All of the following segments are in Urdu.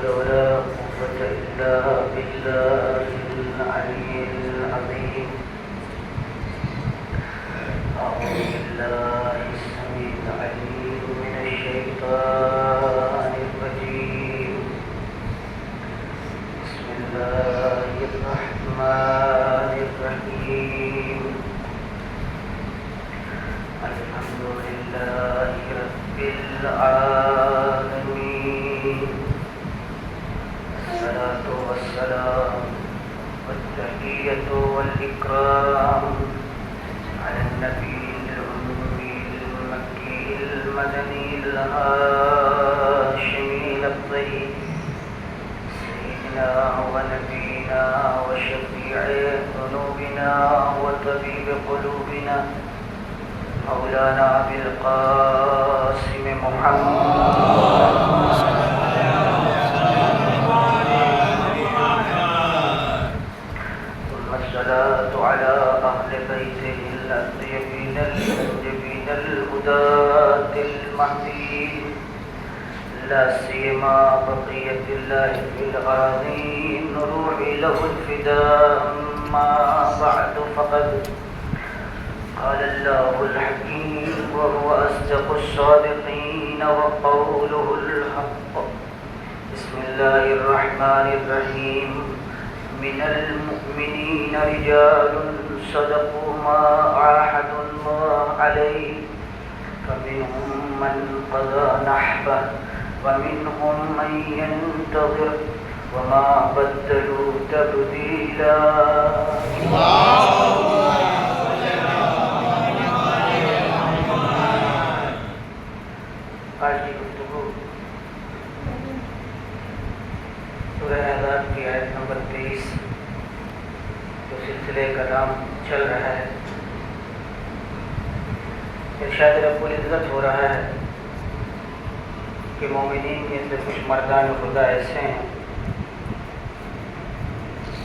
حول ولا قوة إلا بالله العلي العظيم. أعوذ بالله السميع العليم من الشيطان الرجيم. بسم الله الرحمن الرحيم. الحمد لله رب العالمين. الصلاة والسلام والتحية والإكرام على النبي الأمي المكي المدني الهاشمي الطيب سيدنا ونبينا وشفيع ذنوبنا وطبيب قلوبنا مولانا أبي القاسم محمد ثم الصلاة على أهل بيته الطيبين المنجبين الهداة المهديين لا سيما بقية الله في الأراضين روحي له الفداء. ما بعد فقد قال الله الحكيم وهو أصدق الصادقين وقوله الحق. بسم الله الرحمن الرحيم. من المؤمنين رجال صدقوا ما عاهدوا الله عليه فمنهم من قضى نحبه ومنهم من ينتظر وما بدلوا تبديلا. آج کی گفتگو سورہ احزاب کی آیت نمبر 23 جو سلسلے کا نام چل رہا ہے. ارشاد رب العزت ہو رہا ہے کہ مومنین کے اندر کچھ مردان خدا ایسے ہیں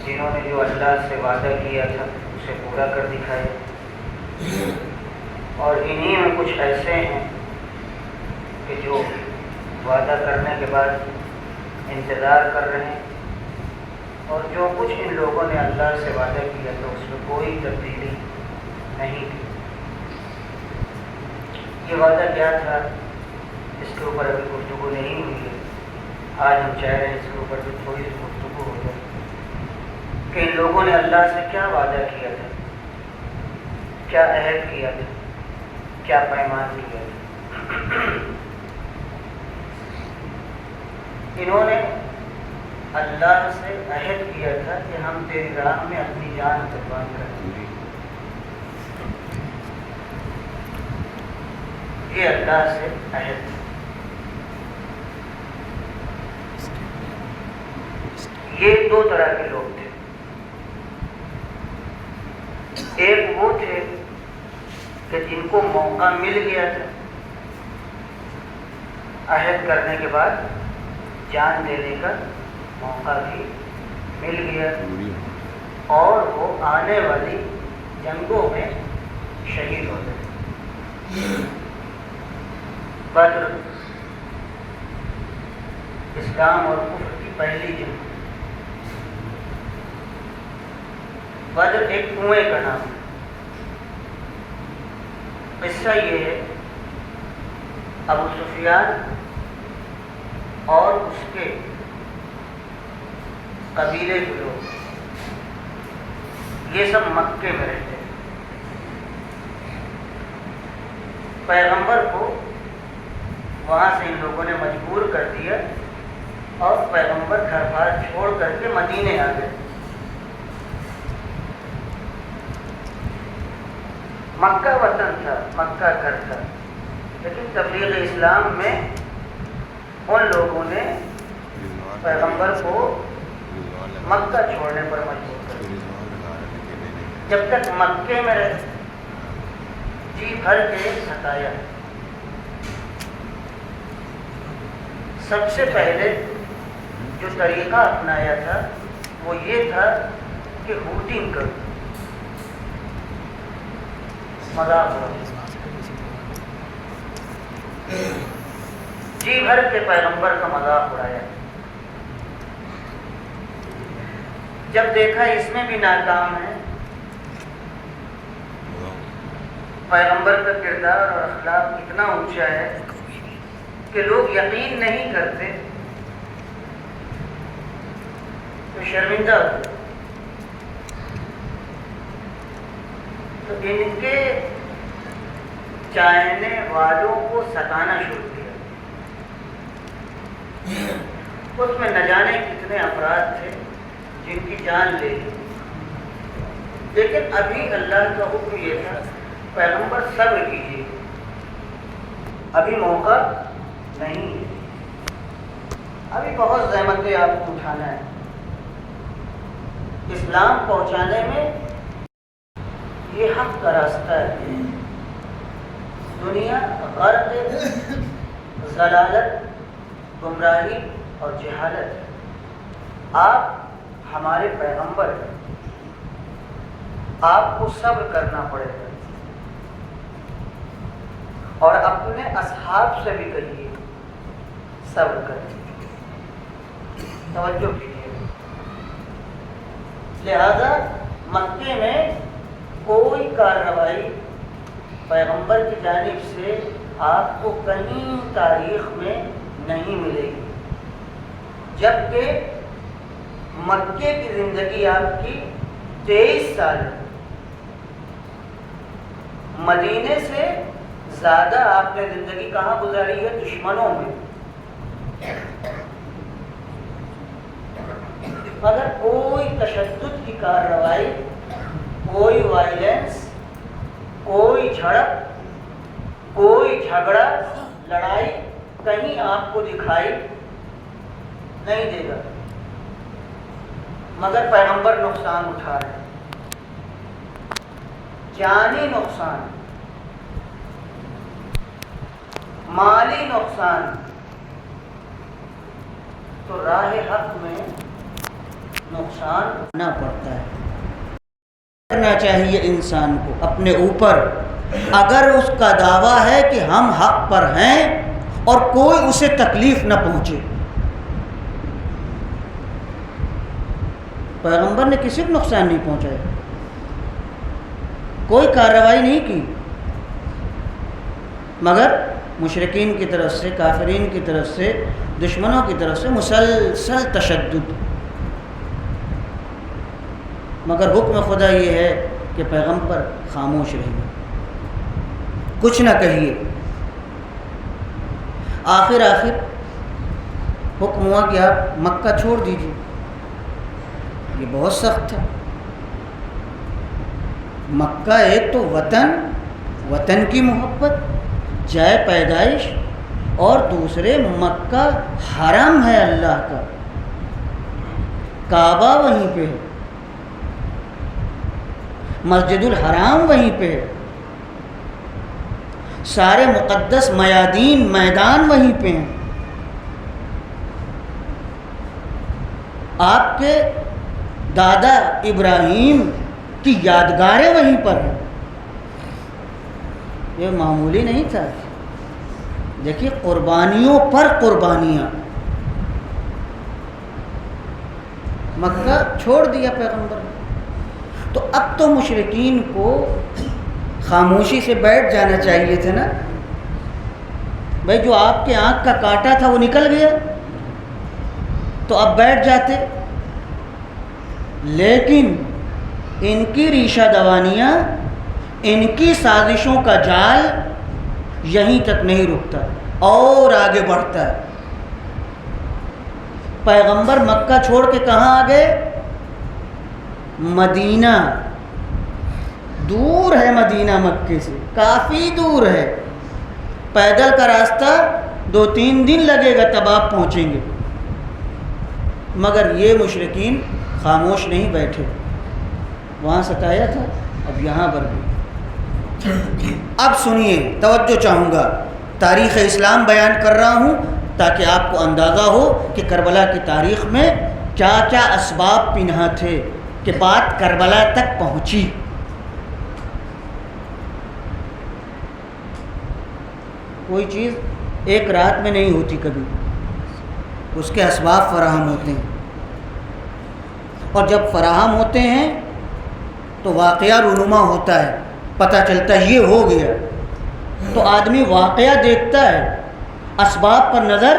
جنہوں نے جو اللہ سے وعدہ کیا تھا اسے پورا کر دکھایا، اور انہی میں کچھ ایسے ہیں کہ جو وعدہ کرنے کے بعد انتظار کر رہے ہیں، اور جو کچھ ان لوگوں نے اللہ سے وعدہ کیا تھا اس میں کوئی تبدیلی نہیں تھی. یہ وعدہ کیا تھا اس کے اوپر ابھی گفتگو نہیں ہوئی ہے. آج ہم چاہ رہے ہیں اس کے اوپر بھی تھوڑی سی گفتگو ہو جائے کہ ان لوگوں نے اللہ سے کیا وعدہ کیا تھا، کیا عہد کیا تھا، کیا پیمان کیا تھا. انہوں نے اللہ سے عہد کیا تھا کہ ہم تیری راہ میں اپنی جان قربان کر دیں گے. یہ اللہ سے عہد. یہ دو طرح کے لوگ تھے. ایک وہ تھے کہ جن کو موقع مل گیا تھا عہد کرنے کے بعد جان دینے کا موقع بھی مل گیا، اور وہ آنے والی جنگوں میں شہید ہو گئے. بدر اسلام اور کفر کی پہلی جنگ. بدر ایک کنویں کا نام ہے. قصہ یہ ہے ابو سفیان اور اس کے قبیلے کے لوگ یہ سب مکے میں رہتے ہیں. پیغمبر کو وہاں سے ان لوگوں نے مجبور کر دیا اور پیغمبر گھر بار چھوڑ کر کے مدینے آ گئے. مکہ وطن تھا، مکہ گھر تھا، لیکن تبلیغ اسلام میں ان لوگوں نے پیغمبر کو مکہ چھوڑنے پر مجبور کر دیا. جب تک مکے میں رہے جی بھر کے ستایا. سب سے پہلے جو طریقہ اپنایا تھا وہ یہ تھا کہ ہوٹنگ کرو، مذاق کرو. جی بھر کے پیغمبر کا مذاق اڑایا. جب دیکھا اس میں بھی ناکام ہے، پیغمبر کا کردار اور اخلاق اتنا اونچا ہے کہ لوگ یقین نہیں کرتے تو شرمندہ ہوتے، تو ان کے چاہنے والوں کو ستانا شروع کیا۔ اس میں نہ جانے کتنے افراد تھے جن کی جان لے لی، لیکن ابھی اللہ کا حکم یہ تھا پیغمبر صبر کیجیے، ابھی موقع نہیں ہے، ابھی بہت زحمتیں آپ کو اٹھانا ہے، اسلام پہنچانے میں یہ حق کا راستہ ہے۔ دنیا غرق ضلالت، گمراہی اور جہالت ہے، آپ ہمارے پیغمبر ہیں، آپ کو صبر کرنا پڑے گا، اور اپنے اصحاب سے بھی کہیے صبر کریں۔ توجہ کیجیے، لہذا مکے میں کوئی کارروائی پیغمبر کی جانب سے آپ کو کہیں تاریخ میں نہیں ملے گی، جبکہ مکے کی زندگی آپ کی 23 سال ہے، مدینے سے زیادہ آپ نے زندگی کہاں گزاری ہے؟ دشمنوں میں۔ مگر کوئی تشدد کی کارروائی، کوئی وائلنس، کوئی جھڑپ، کوئی جھگڑا، لڑائی کہیں آپ کو دکھائی نہیں دے گا، مگر پیغمبر نقصان اٹھا رہے ہیں، جانی نقصان، مالی نقصان، تو راہ حق میں نقصان نہ پڑتا ہے۔ کرنا چاہیے انسان کو اپنے اوپر، اگر اس کا دعویٰ ہے کہ ہم حق پر ہیں اور کوئی اسے تکلیف نہ پہنچے۔ پیغمبر نے کسی کو نقصان نہیں پہنچایا، کوئی کارروائی نہیں کی، مگر مشرکین کی طرف سے، کافرین کی طرف سے، دشمنوں کی طرف سے مسلسل تشدد۔ مگر حکم خدا یہ ہے کہ پیغمبر خاموش رہیے، کچھ نہ کہیے۔ آخر حکم ہوا کہ آپ مکہ چھوڑ دیجیے، یہ بہت سخت تھا۔ مکہ ایک تو وطن کی محبت، جائے پیدائش، اور دوسرے مکہ حرم ہے اللہ کا، کعبہ وہیں پہ ہے، مسجد الحرام وہیں پہ ہے، سارے مقدس میدان وہیں پہ ہیں، آپ کے دادا ابراہیم کی یادگاریں وہیں پر ہیں۔ یہ معمولی نہیں تھا، دیکھیے قربانیوں پر قربانیاں۔ مکہ چھوڑ دیا پیغمبر نے، تو اب تو مشرکین کو خاموشی سے بیٹھ جانا چاہیے تھا نا بھائی، جو آپ کے آنکھ کا کانٹا تھا وہ نکل گیا تو اب بیٹھ جاتے، لیکن ان کی ریشہ دوانیاں، ان کی سازشوں کا جال یہیں تک نہیں رکتا اور آگے بڑھتا ہے۔ پیغمبر مکہ چھوڑ کے کہاں آ گئے؟ مدینہ۔ دور ہے مدینہ مکے سے، کافی دور ہے، پیدل کا راستہ 2-3 دن لگے گا تب آپ پہنچیں گے، مگر یہ مشرکین خاموش نہیں بیٹھے، وہاں ستایا تھا، اب یہاں پر بھی۔ اب سنیے، توجہ چاہوں گا، تاریخ اسلام بیان کر رہا ہوں تاکہ آپ کو اندازہ ہو کہ کربلا کی تاریخ میں کیا کیا اسباب پنہاں تھے کہ بات کربلا تک پہنچی۔ کوئی چیز ایک رات میں نہیں ہوتی، کبھی اس کے اسباب فراہم ہوتے ہیں، اور جب فراہم ہوتے ہیں تو واقعہ رونما ہوتا ہے، پتہ چلتا ہے یہ ہو گیا، تو آدمی واقعہ دیکھتا ہے، اسباب پر نظر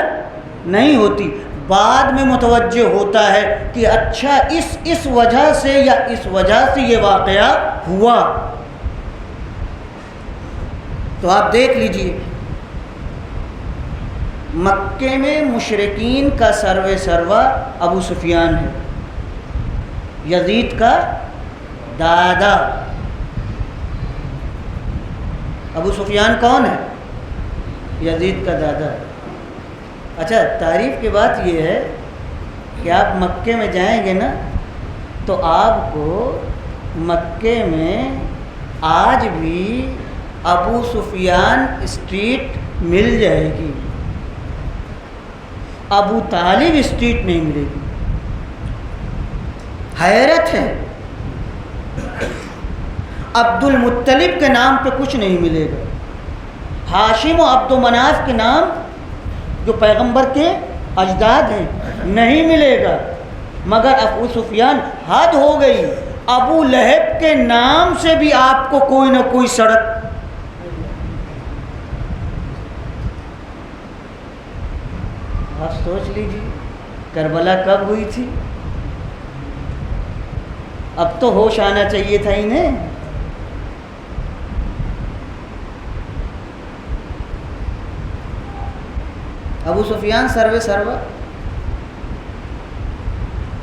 نہیں ہوتی، بعد میں متوجہ ہوتا ہے کہ اچھا اس وجہ سے یا اس وجہ سے یہ واقعہ ہوا۔ تو آپ دیکھ لیجئے، مکے میں مشرکین کا سروا ابو سفیان ہے، یزید کا دادا۔ ابو سفیان کون ہے؟ یزید کا دادا۔ اچھا، تعریف کی بات یہ ہے کہ آپ مکے میں جائیں گے نا تو آپ کو مکے میں آج بھی ابو سفیان اسٹریٹ مل جائے گی، ابو طالب اسٹریٹ نہیں ملے گی۔ حیرت ہے، عبد المطلب کے نام پہ کچھ نہیں ملے گا، ہاشم و عبد مناف کے نام جو پیغمبر کے اجداد ہیں نہیں ملے گا، مگر ابو سفیان حد ہو گئی، ابو لہب کے نام سے بھی آپ کو کوئی نہ کوئی سڑک۔ آپ سوچ لیجیے کربلا کب ہوئی تھی؟ اب تو ہوش آنا چاہیے تھا انہیں۔ ابو سفیان سروا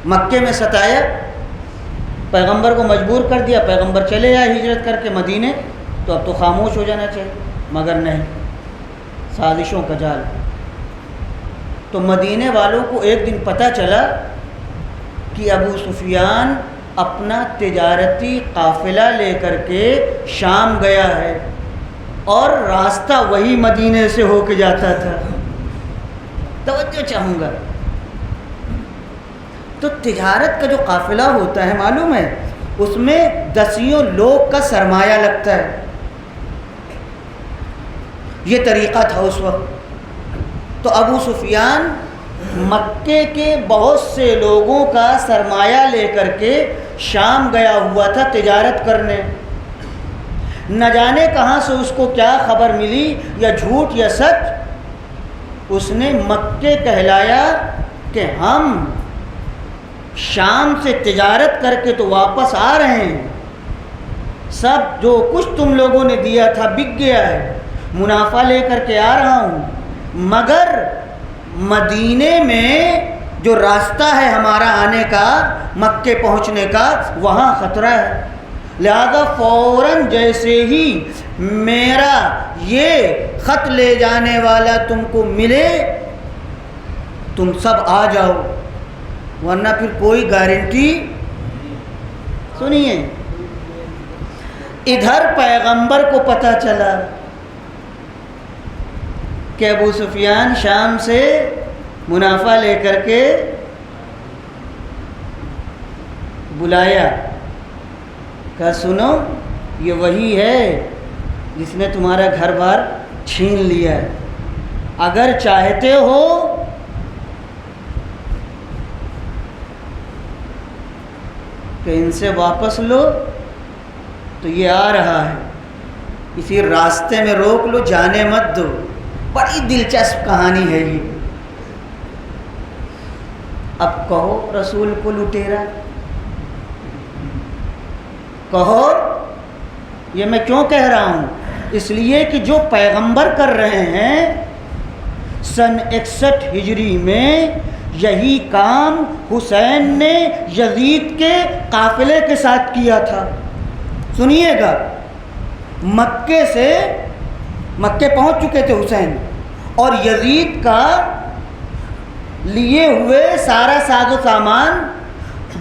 مکے میں ستایا، پیغمبر کو مجبور کر دیا، پیغمبر چلے آئے ہجرت کر کے مدینے، تو اب تو خاموش ہو جانا چاہیے، مگر نہیں، سازشوں کا جال۔ تو مدینے والوں کو ایک دن پتہ چلا کہ ابو سفیان اپنا تجارتی قافلہ لے کر کے شام گیا ہے، اور راستہ وہی مدینے سے ہو کے جاتا تھا۔ توجہ چاہوں گا، تو تجارت کا جو قافلہ ہوتا ہے معلوم ہے، اس میں دسیوں لوگ کا سرمایہ لگتا ہے۔ یہ طریقہ تھا اس وقت۔ تو ابو سفیان مکے کے بہت سے لوگوں کا سرمایہ لے کر کے شام گیا ہوا تھا تجارت کرنے۔ نہ جانے کہاں سے اس کو کیا خبر ملی، یا جھوٹ یا سچ، اس نے مکے کہلایا کہ ہم شام سے تجارت کر کے تو واپس آ رہے ہیں، سب جو کچھ تم لوگوں نے دیا تھا بک گیا ہے، منافع لے کر کے آ رہا ہوں، مگر مدینے میں جو راستہ ہے ہمارا آنے کا، مکے پہنچنے کا، وہاں خطرہ ہے، لہذا فوراً جیسے ہی میرا یہ خط لے جانے والا تم کو ملے تم سب آ جاؤ، ورنہ پھر کوئی گارنٹی۔ سنیے، ادھر پیغمبر کو پتہ چلا کہ ابو سفیان شام سے منافع لے کر کے بلایا، کہا سنو یہ وہی ہے جس نے تمہارا گھر بار چھین لیا ہے، اگر چاہتے ہو کہ ان سے واپس لو تو یہ آ رہا ہے، اسی راستے میں روک لو، جانے مت دو۔ بڑی دلچسپ کہانی ہے یہ۔ اب کہو رسول کو لٹیرا، کہو، یہ میں کیوں کہہ رہا ہوں؟ اس لیے کہ جو پیغمبر کر رہے ہیں سن 61 ہجری میں، یہی کام حسین نے یزید کے قافلے کے ساتھ کیا تھا۔ سنیے گا، مکے پہنچ چکے تھے حسین، اور یزید کا لیے ہوئے سارا ساز و سامان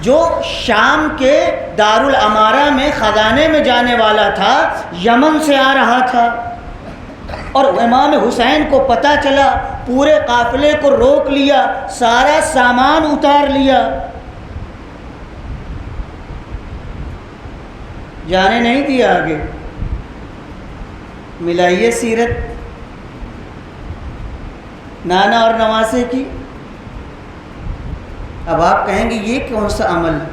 جو شام کے دارالامارہ میں خزانے میں جانے والا تھا، یمن سے آ رہا تھا، اور امام حسین کو پتہ چلا، پورے قافلے کو روک لیا، سارا سامان اتار لیا، جانے نہیں دیا آگے۔ ملائیے سیرت نانا اور نواسے کی۔ اب آپ کہیں گے یہ کون سا عمل ہے؟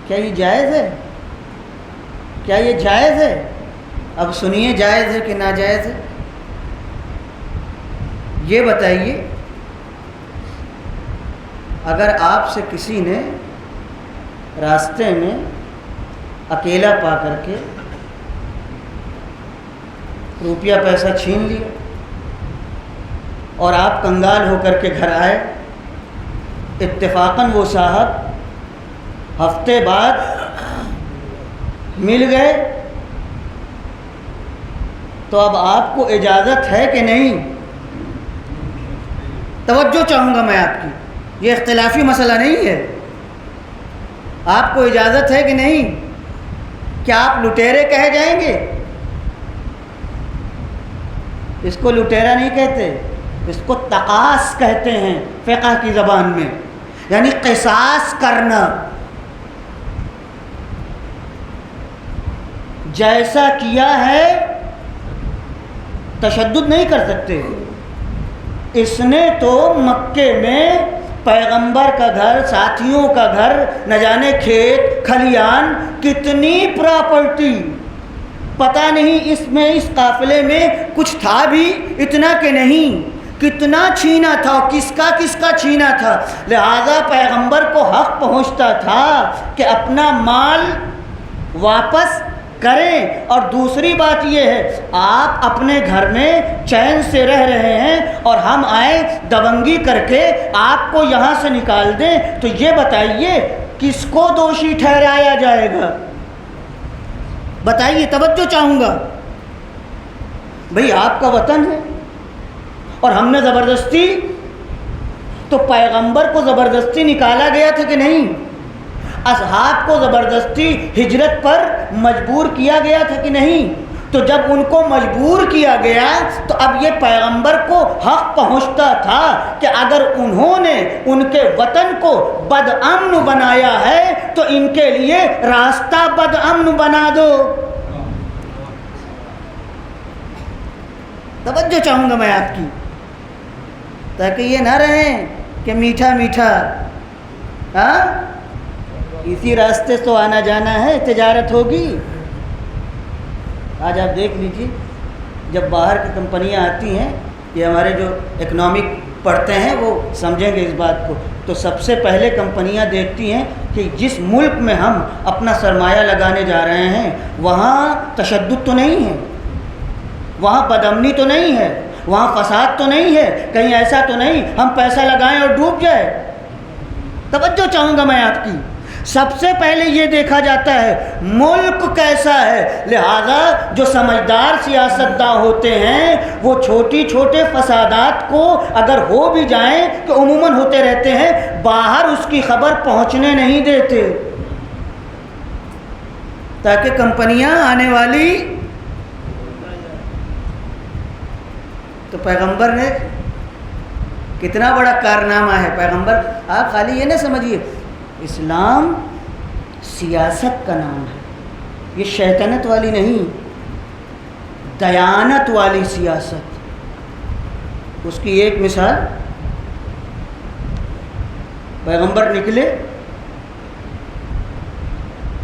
کیا یہ جائز ہے؟ کیا یہ جائز ہے؟ اب سنیے جائز ہے کہ ناجائز ہے. یہ بتائیے اگر آپ سے کسی نے راستے میں اکیلا پا کر کے روپیہ پیسہ چھین لیا اور آپ کنگال ہو کر کے گھر آئے، اتفاقاً وہ صاحب ہفتے بعد مل گئے، تو اب آپ کو اجازت ہے کہ نہیں؟ توجہ چاہوں گا میں آپ کی، یہ اختلافی مسئلہ نہیں ہے. آپ کو اجازت ہے کہ نہیں؟ کیا آپ لٹیرے کہے جائیں گے؟ اس کو لٹیرا نہیں کہتے، اس کو تقاص کہتے ہیں فقہ کی زبان میں، یعنی قصاص کرنا. جیسا کیا ہے تشدد نہیں کر سکتے. اس نے تو مکے میں پیغمبر کا گھر، ساتھیوں کا گھر، نہ جانے کھیت کھلیان، کتنی پراپرٹی، پتہ نہیں اس میں اس قافلے میں کچھ تھا بھی اتنا کہ نہیں، کتنا چھینا تھا اور کس کا چھینا تھا. لہذا پیغمبر کو حق پہنچتا تھا کہ اپنا مال واپس کریں. اور دوسری بات یہ ہے، آپ اپنے گھر میں چین سے رہ رہے ہیں اور ہم آئیں دبنگی کر کے آپ کو یہاں سے نکال دیں، تو یہ بتائیے کس کو دوشی ٹھہرایا جائے گا؟ بتائیے، توجہ چاہوں گا. بھئی آپ کا وطن ہے اور ہم نے زبردستی، تو پیغمبر کو زبردستی نکالا گیا تھا کہ نہیں؟ اصحاب کو زبردستی ہجرت پر مجبور کیا گیا تھا کہ نہیں؟ تو جب ان کو مجبور کیا گیا تو اب یہ پیغمبر کو حق پہنچتا تھا کہ اگر انہوں نے ان کے وطن کو بدامن بنایا ہے تو ان کے لیے راستہ بدامن بنا دو. توجہ چاہوں گا میں آپ کی، تاکہ یہ نہ رہیں کہ میٹھا میٹھا ہاں اسی راستے تو آنا جانا ہے، تجارت ہوگی. آج آپ دیکھ لیجیے، جب باہر کی کمپنیاں آتی ہیں، یہ ہمارے جو اکنامک پڑھتے ہیں وہ سمجھیں گے اس بات کو، تو سب سے پہلے کمپنیاں دیکھتی ہیں کہ جس ملک میں ہم اپنا سرمایہ لگانے جا رہے ہیں وہاں تشدد تو نہیں ہے، وہاں بدامنی تو نہیں ہے، وہاں فساد تو نہیں ہے، کہیں ایسا تو نہیں ہم پیسہ لگائیں اور ڈوب جائے. توجہ چاہوں گا میں آپ کی، سب سے پہلے یہ دیکھا جاتا ہے ملک کیسا ہے. لہذا جو سمجھدار سیاستداں ہوتے ہیں وہ چھوٹی چھوٹے فسادات کو اگر ہو بھی جائیں کہ عموماً ہوتے رہتے ہیں، باہر اس کی خبر پہنچنے نہیں دیتے، تاکہ کمپنیاں آنے والی. تو پیغمبر نے کتنا بڑا کارنامہ ہے. پیغمبر، آپ خالی یہ نہ سمجھیے اسلام سیاست کا نام ہے، یہ شیطنت والی نہیں، دیانت والی سیاست. اس کی ایک مثال، پیغمبر نکلے،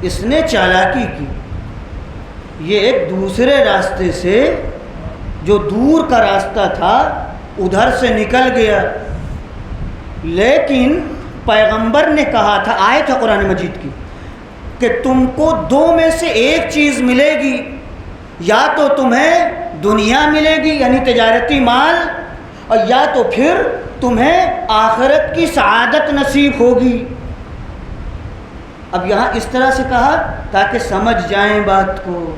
اس نے چالاکی کی، یہ ایک دوسرے راستے سے جو دور کا راستہ تھا ادھر سے نکل گیا. لیکن پیغمبر نے کہا تھا، آیت ہے قرآن مجید کی، کہ تم کو دو میں سے ایک چیز ملے گی، یا تو تمہیں دنیا ملے گی یعنی تجارتی مال، اور یا تو پھر تمہیں آخرت کی سعادت نصیب ہوگی. اب یہاں اس طرح سے کہا تاکہ سمجھ جائیں بات کو.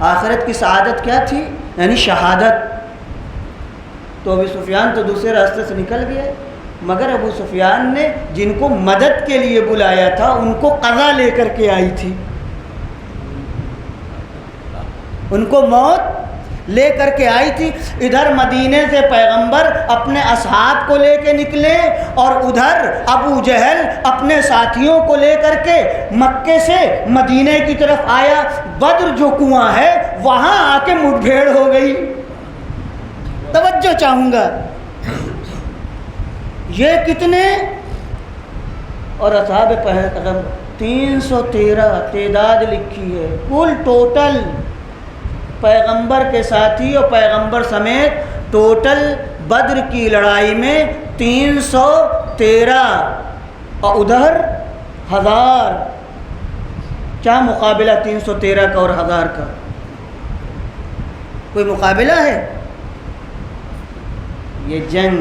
آخرت کی سعادت کیا تھی؟ یعنی شہادت. تو ابو سفیان تو دوسرے راستے سے نکل گئے، مگر ابو سفیان نے جن کو مدد کے لیے بلایا تھا ان کو قضا لے کر کے آئی تھی، ان کو موت لے کر کے آئی تھی. ادھر مدینے سے پیغمبر اپنے اصحاب کو لے کے نکلے اور ادھر ابو جہل اپنے ساتھیوں کو لے کر کے مکے سے مدینے کی طرف آیا. بدر جو کنواں ہے وہاں آ کے مٹ بھیڑ ہو گئی. توجہ چاہوں گا، یہ کتنے اور اصحاب 313 تعداد لکھی ہے کل ٹوٹل پیغمبر کے ساتھی اور پیغمبر سمیت ٹوٹل بدر کی لڑائی میں 313 اور ادھر 1000. کیا مقابلہ 313 کا اور 1000 کا؟ کوئی مقابلہ ہے؟ یہ جنگ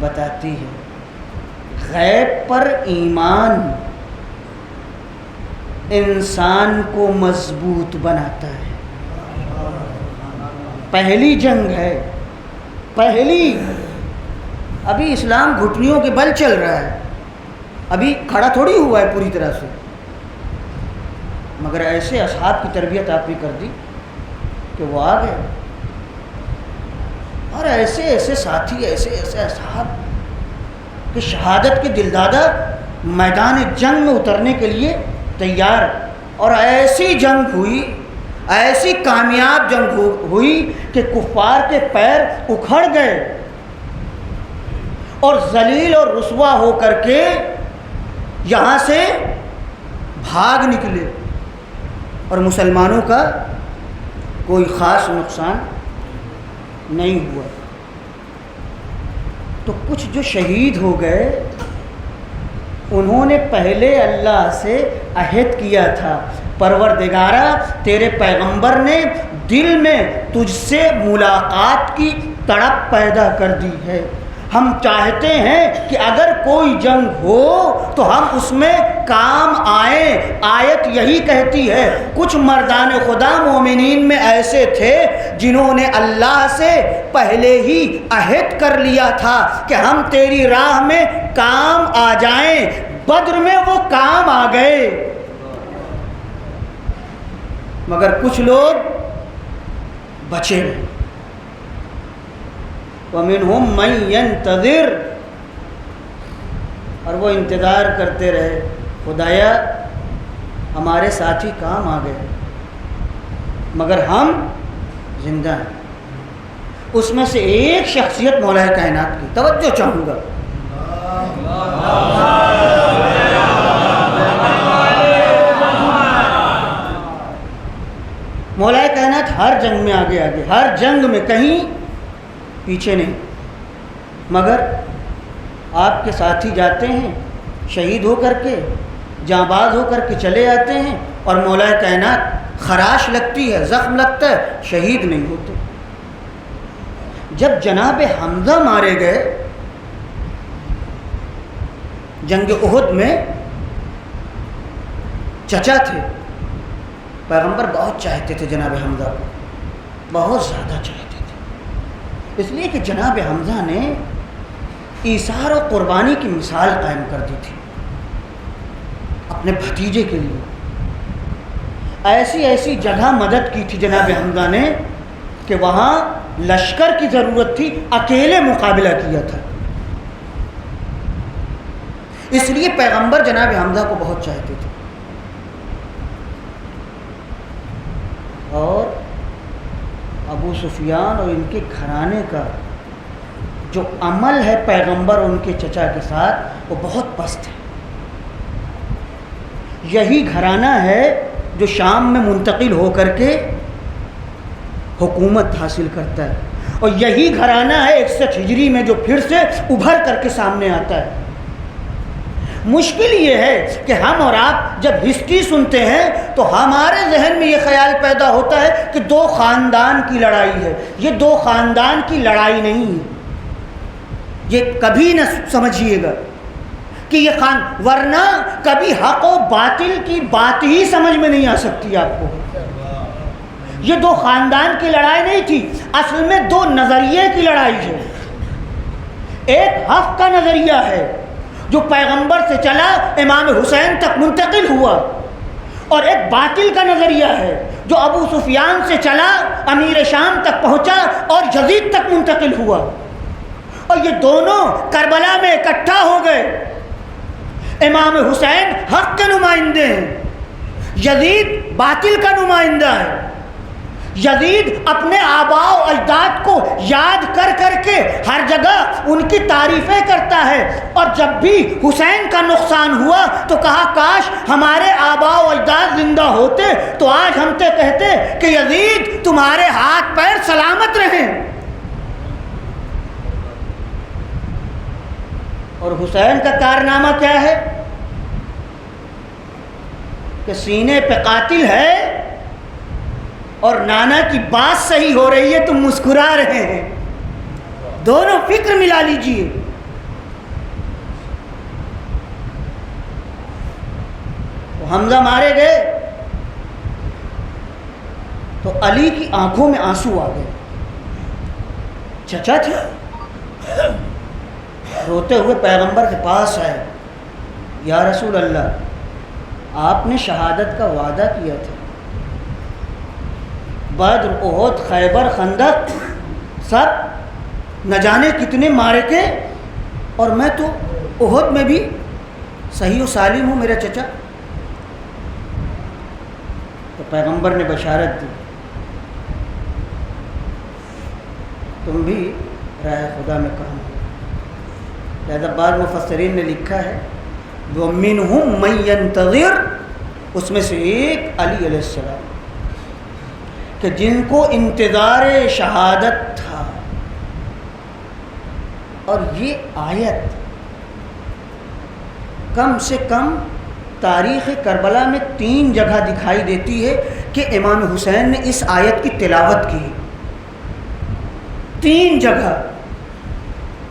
بتاتی ہے غیب پر ایمان انسان کو مضبوط بناتا ہے. پہلی جنگ ہے، پہلی. ابھی اسلام گھٹنیوں کے بل چل رہا ہے، ابھی کھڑا تھوڑی ہوا ہے پوری طرح سے، مگر ایسے اصحاب کی تربیت آپ نے کر دی کہ وہ آ گئے، اور ایسے ایسے ساتھی، ایسے ایسے اصحاب کہ شہادت کے دلدادہ میدان جنگ میں اترنے کے لیے تیار. اور ایسی جنگ ہوئی، ایسی کامیاب جنگ ہوئی کہ کفار کے پیر اکھڑ گئے اور ذلیل اور رسوا ہو کر کے یہاں سے بھاگ نکلے، اور مسلمانوں کا کوئی خاص نقصان نہیں ہوا. تو کچھ جو شہید ہو گئے انہوں نے پہلے اللہ سے عہد کیا تھا، پروردگارا تیرے پیغمبر نے دل میں تجھ سے ملاقات کی تڑپ پیدا کر دی ہے، ہم چاہتے ہیں کہ اگر کوئی جنگ ہو تو ہم اس میں کام آئیں. آیت یہی کہتی ہے کچھ مردان خدا مومنین میں ایسے تھے جنہوں نے اللہ سے پہلے ہی عہد کر لیا تھا کہ ہم تیری راہ میں کام آ جائیں. بدر میں وہ کام آ گئے، مگر کچھ لوگ بچے رہے. وَمِنْهُمْ مَنْ يَنْتَظِرُ، اور وہ انتظار کرتے رہے، خدایا ہمارے ساتھی کام آ گئے مگر ہم زندہ ہیں. اس میں سے ایک شخصیت مولا کائنات کی توجہ چاہوں گا. مولا کائنات ہر جنگ میں آگے آگے، ہر جنگ میں کہیں پیچھے نہیں، مگر آپ کے ساتھی جاتے ہیں شہید ہو کر کے، جاں باز ہو کر کے چلے آتے ہیں، اور مولا کائنات خراش لگتی ہے، زخم لگتا ہے، شہید نہیں ہوتے. جب جناب حمزہ مارے گئے جنگ احد میں، چچا تھے، پیغمبر بہت چاہتے تھے جناب حمزہ کو، بہت زیادہ چاہتے تھے، اس لیے کہ جناب حمزہ نے ایثار و قربانی کی مثال قائم کر دی تھی اپنے بھتیجے کے لیے. ایسی ایسی جگہ مدد کی تھی جناب حمزہ نے کہ وہاں لشکر کی ضرورت تھی، اکیلے مقابلہ کیا تھا. اس لیے پیغمبر جناب حمزہ کو بہت چاہتے تھے. اور ابو سفیان اور ان کے گھرانے کا جو عمل ہے پیغمبر اور ان کے چچا کے ساتھ، وہ بہت پست ہے. یہی گھرانہ ہے جو شام میں منتقل ہو کر کے حکومت حاصل کرتا ہے، اور یہی گھرانہ ہے 61 ہجری میں جو پھر سے ابھر کر کے سامنے آتا ہے. مشکل یہ ہے کہ ہم اور آپ جب ہسٹری سنتے ہیں تو ہمارے ذہن میں یہ خیال پیدا ہوتا ہے کہ دو خاندان کی لڑائی ہے. یہ دو خاندان کی لڑائی نہیں ہے، یہ کبھی نہ سمجھیے گا کہ یہ ورنہ کبھی حق و باطل کی بات ہی سمجھ میں نہیں آ سکتی آپ کو. یہ دو خاندان کی لڑائی نہیں تھی، اصل میں دو نظریے کی لڑائی ہے. ایک حق کا نظریہ ہے جو پیغمبر سے چلا امام حسین تک منتقل ہوا، اور ایک باطل کا نظریہ ہے جو ابو سفیان سے چلا امیر شام تک پہنچا اور یزید تک منتقل ہوا. اور یہ دونوں کربلا میں اکٹھا ہو گئے. امام حسین حق کے نمائندے ہیں، یزید باطل کا نمائندہ ہے. یزید اپنے آباء و اجداد کو یاد کر کر کے ہر جگہ ان کی تعریفیں کرتا ہے، اور جب بھی حسین کا نقصان ہوا تو کہا کاش ہمارے آباء و اجداد زندہ ہوتے تو آج ہم سے کہتے کہ یزید تمہارے ہاتھ پیر سلامت رہیں۔ اور حسین کا کارنامہ کیا ہے کہ سینے پہ قاتل ہے اور نانا کی بات صحیح ہو رہی ہے، تم مسکرا رہے ہیں، دونوں فکر ملا لیجئے۔ تو حمزہ مارے گئے تو علی کی آنکھوں میں آنسو آ گئے، چچا تھے، روتے ہوئے پیغمبر کے پاس آئے، یا رسول اللہ آپ نے شہادت کا وعدہ کیا تھا، بدر، احد، خیبر، خندق سب نہ جانے کتنے معرکے، اور میں تو احد میں بھی صحیح و سالم ہوں میرا چچا۔ تو پیغمبر نے بشارت دی، تم بھی راہ خدا میں کام ہو۔ لہذا بعض مفسرین نے لکھا ہے وَمِنْهُمْ مَنْ يَنْتَظِرُ، اس میں سے ایک علی علیہ السلام کہ جن کو انتظار شہادت تھا۔ اور یہ آیت کم سے کم تاریخ کربلا میں 3 جگہ دکھائی دیتی ہے کہ امام حسین نے اس آیت کی تلاوت کی، 3 جگہ۔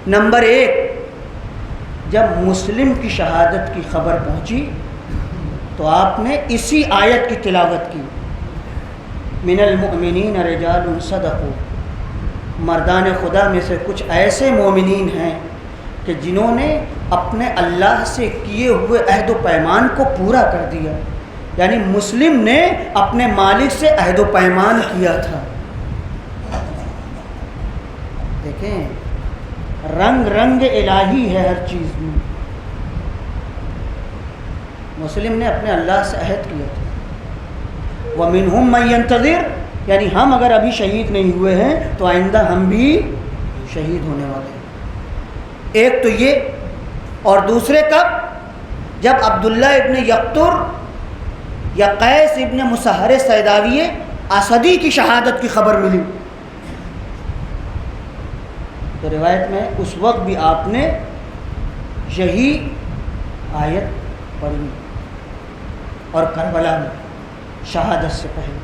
نمبر 1، جب مسلم کی شہادت کی خبر پہنچی تو آپ نے اسی آیت کی تلاوت کی، من المؤمنین رجال صدقوا، مردان خدا میں سے کچھ ایسے مومنین ہیں کہ جنہوں نے اپنے اللہ سے کیے ہوئے عہد و پیمان کو پورا کر دیا، یعنی مسلم نے اپنے مالک سے عہد و پیمان کیا تھا۔ دیکھیں رنگ رنگ الہی ہے ہر چیز میں۔ مسلم نے اپنے اللہ سے عہد کیا تھا، وَمِنْهُمْ مَنْ يَنْتَظِرُ، یعنی ہم اگر ابھی شہید نہیں ہوئے ہیں تو آئندہ ہم بھی شہید ہونے والے ہیں۔ ایک تو یہ، اور دوسرے کب؟ جب عبداللہ ابن یقطر یا قیس ابن مسہر سیداوی اسدی کی شہادت کی خبر ملی تو روایت میں اس وقت بھی آپ نے یہی آیت پڑھی، اور کربلا میں شہادت سے پہلے۔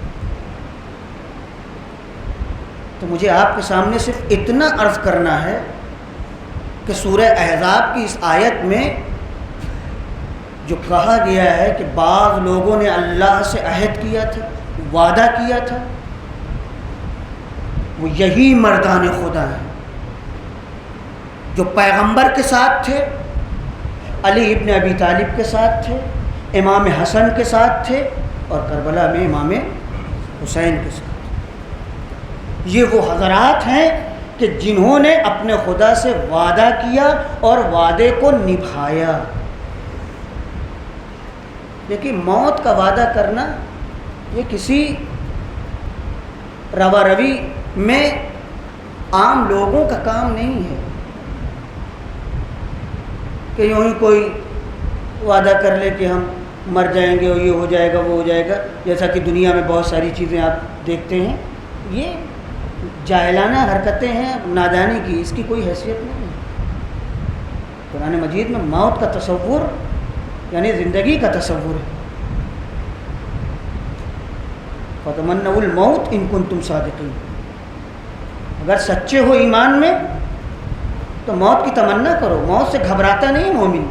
تو مجھے آپ کے سامنے صرف اتنا عرض کرنا ہے کہ سورہ احزاب کی اس آیت میں جو کہا گیا ہے کہ بعض لوگوں نے اللہ سے عہد کیا تھا، وعدہ کیا تھا، وہ یہی مردان خدا ہیں جو پیغمبر کے ساتھ تھے، علی ابن ابی طالب کے ساتھ تھے، امام حسن کے ساتھ تھے، اور کربلا میں امام حسین کے ساتھ۔ یہ وہ حضرات ہیں کہ جنہوں نے اپنے خدا سے وعدہ کیا اور وعدے کو نبھایا۔ لیکن موت کا وعدہ کرنا یہ کسی روا روی میں عام لوگوں کا کام نہیں ہے کہ یوں ہی کوئی وعدہ کر لے کہ ہم مر جائیں گے اور یہ ہو جائے گا وہ ہو جائے گا، جیسا کہ دنیا میں بہت ساری چیزیں آپ دیکھتے ہیں۔ یہ جاہلانہ حرکتیں ہیں نادانی کی، اس کی کوئی حیثیت نہیں ہے۔ قرآن مجید میں موت کا تصور یعنی زندگی کا تصور ہے۔ فَتَمَنَّوُا الْمَوْتَ إِن كُنتُمْ صَادِقِينَ، اگر سچے ہو ایمان میں تو موت کی تمنا کرو۔ موت سے گھبراتا نہیں مومن،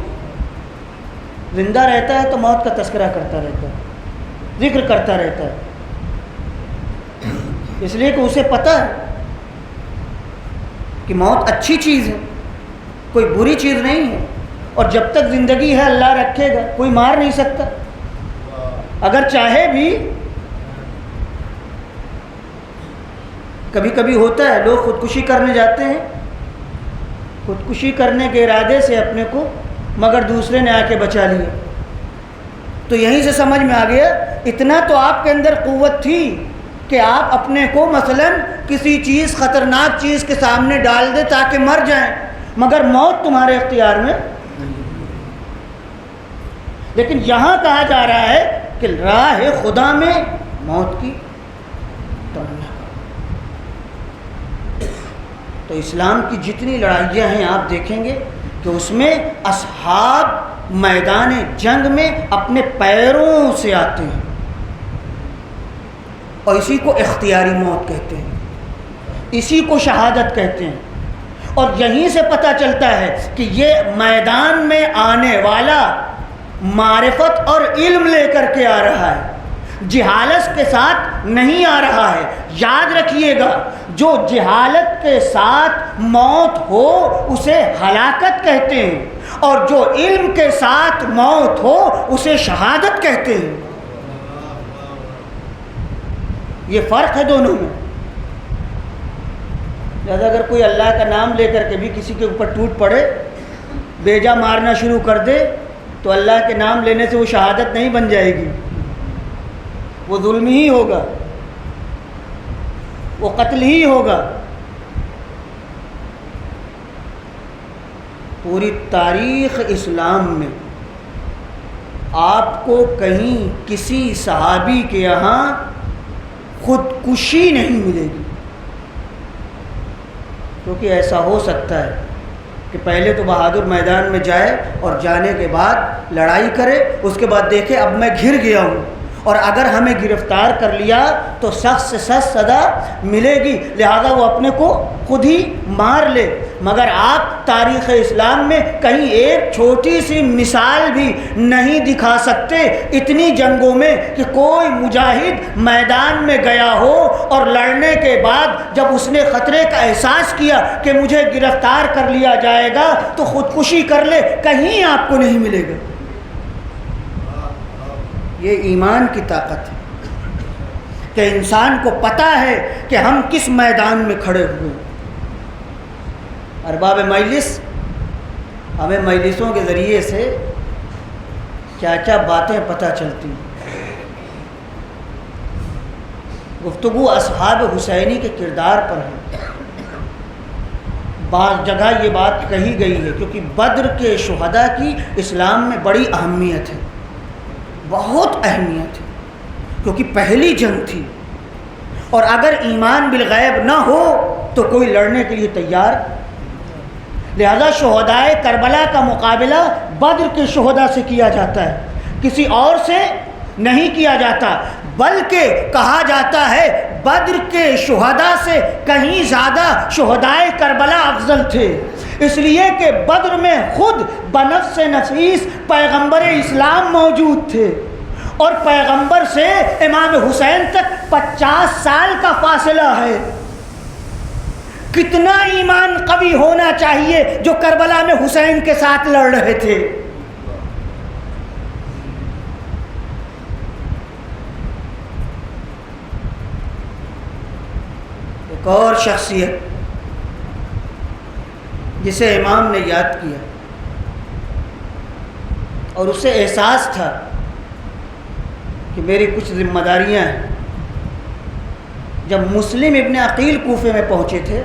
زندہ رہتا ہے تو موت کا تذکرہ کرتا رہتا ہے، ذکر کرتا رہتا ہے، اس لیے کہ اسے پتہ ہے کہ موت اچھی چیز ہے، کوئی بری چیز نہیں ہے، اور جب تک زندگی ہے اللہ رکھے گا، کوئی مار نہیں سکتا۔ اگر چاہے بھی کبھی کبھی ہوتا ہے لوگ خودکشی کرنے جاتے ہیں، خودکشی کرنے کے ارادے سے اپنے کو، مگر دوسرے نے آ کے بچا لیا۔ تو یہیں سے سمجھ میں آ گیا اتنا تو آپ کے اندر قوت تھی کہ آپ اپنے کو مثلاً کسی چیز خطرناک چیز کے سامنے ڈال دیں تاکہ مر جائیں، مگر موت تمہارے اختیار میں نہیں۔ لیکن یہاں کہا جا رہا ہے کہ راہ خدا میں موت کی تمنا کرو۔ تو اسلام کی جتنی لڑائیاں ہیں آپ دیکھیں گے کہ اس میں اصحاب میدان جنگ میں اپنے پیروں سے آتے ہیں، اور اسی کو اختیاری موت کہتے ہیں، اسی کو شہادت کہتے ہیں۔ اور یہیں سے پتہ چلتا ہے کہ یہ میدان میں آنے والا معرفت اور علم لے کر کے آ رہا ہے، جہالت کے ساتھ نہیں آ رہا ہے۔ یاد رکھیے گا، جو جہالت کے ساتھ موت ہو اسے ہلاکت کہتے ہیں، اور جو علم کے ساتھ موت ہو اسے شہادت کہتے ہیں۔ یہ فرق ہے دونوں میں۔ لہذا اگر کوئی اللہ کا نام لے کر کے بھی کسی کے اوپر ٹوٹ پڑے، بیجا مارنا شروع کر دے، تو اللہ کے نام لینے سے وہ شہادت نہیں بن جائے گی، وہ ظلم ہی ہوگا، وہ قتل ہی ہوگا۔ پوری تاریخ اسلام میں آپ کو کہیں کسی صحابی کے یہاں خودکشی نہیں ملے گی، کیونکہ ایسا ہو سکتا ہے کہ پہلے تو بہادر میدان میں جائے اور جانے کے بعد لڑائی کرے، اس کے بعد دیکھے اب میں گھر گیا ہوں، اور اگر ہمیں گرفتار کر لیا تو سخت سے سخت سزا ملے گی، لہذا وہ اپنے کو خود ہی مار لے۔ مگر آپ تاریخ اسلام میں کہیں ایک چھوٹی سی مثال بھی نہیں دکھا سکتے اتنی جنگوں میں کہ کوئی مجاہد میدان میں گیا ہو اور لڑنے کے بعد جب اس نے خطرے کا احساس کیا کہ مجھے گرفتار کر لیا جائے گا تو خودکشی کر لے، کہیں آپ کو نہیں ملے گا۔ یہ ایمان کی طاقت ہے کہ انسان کو پتہ ہے کہ ہم کس میدان میں کھڑے ہوئے ہیں۔ ارباب مجلس ہمیں مجلسوں کے ذریعے سے کیا کیا باتیں پتہ چلتی ہیں۔ گفتگو اصحاب حسینی کے کردار پر ہے۔ بعض جگہ یہ بات کہی گئی ہے کیونکہ بدر کے شہداء کی اسلام میں بڑی اہمیت ہے، بہت اہمیت ہے، کیونکہ پہلی جنگ تھی، اور اگر ایمان بالغیب نہ ہو تو کوئی لڑنے کے لیے تیار۔ لہذا شہداء کربلا کا مقابلہ بدر کے شہداء سے کیا جاتا ہے، کسی اور سے نہیں کیا جاتا، بلکہ کہا جاتا ہے بدر کے شہداء سے کہیں زیادہ شہداء کربلا افضل تھے، اس لیے کہ بدر میں خود بنفس نفیس پیغمبر اسلام موجود تھے، اور پیغمبر سے امام حسین تک 50 سال کا فاصلہ ہے۔ کتنا ایمان قوی ہونا چاہیے جو کربلا میں حسین کے ساتھ لڑ رہے تھے۔ ایک اور شخصیت جسے امام نے یاد کیا، اور اسے احساس تھا کہ میری کچھ ذمہ داریاں ہیں۔ جب مسلم ابن عقیل کوفے میں پہنچے تھے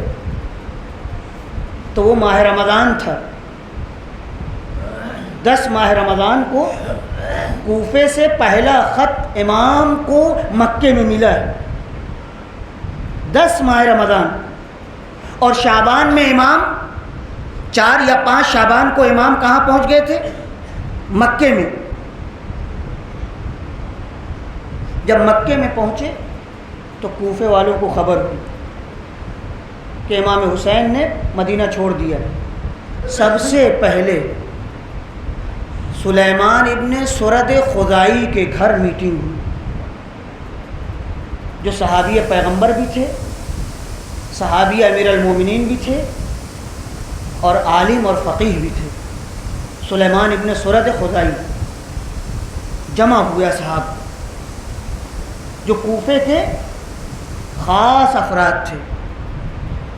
تو وہ ماہ رمضان تھا، 10 ماہ رمضان کو کوفے سے پہلا خط امام کو مکے میں ملا ہے، 10 ماہ رمضان، اور شعبان میں امام 4 یا 5 شعبان کو امام کہاں پہنچ گئے تھے؟ مکے میں۔ جب مکے میں پہنچے تو کوفے والوں کو خبر ہوئی کہ امام حسین نے مدینہ چھوڑ دیا۔ سب سے پہلے سلیمان ابن سرد خزائی کے گھر میٹنگ ہوئی، جو صحابی پیغمبر بھی تھے، صحابی امیر المومنین بھی تھے، اور عالم اور فقیہ بھی تھے۔ سلیمان ابن سرد خزائی جمع ہوئے صحابہ جو کوفے کے خاص افراد تھے۔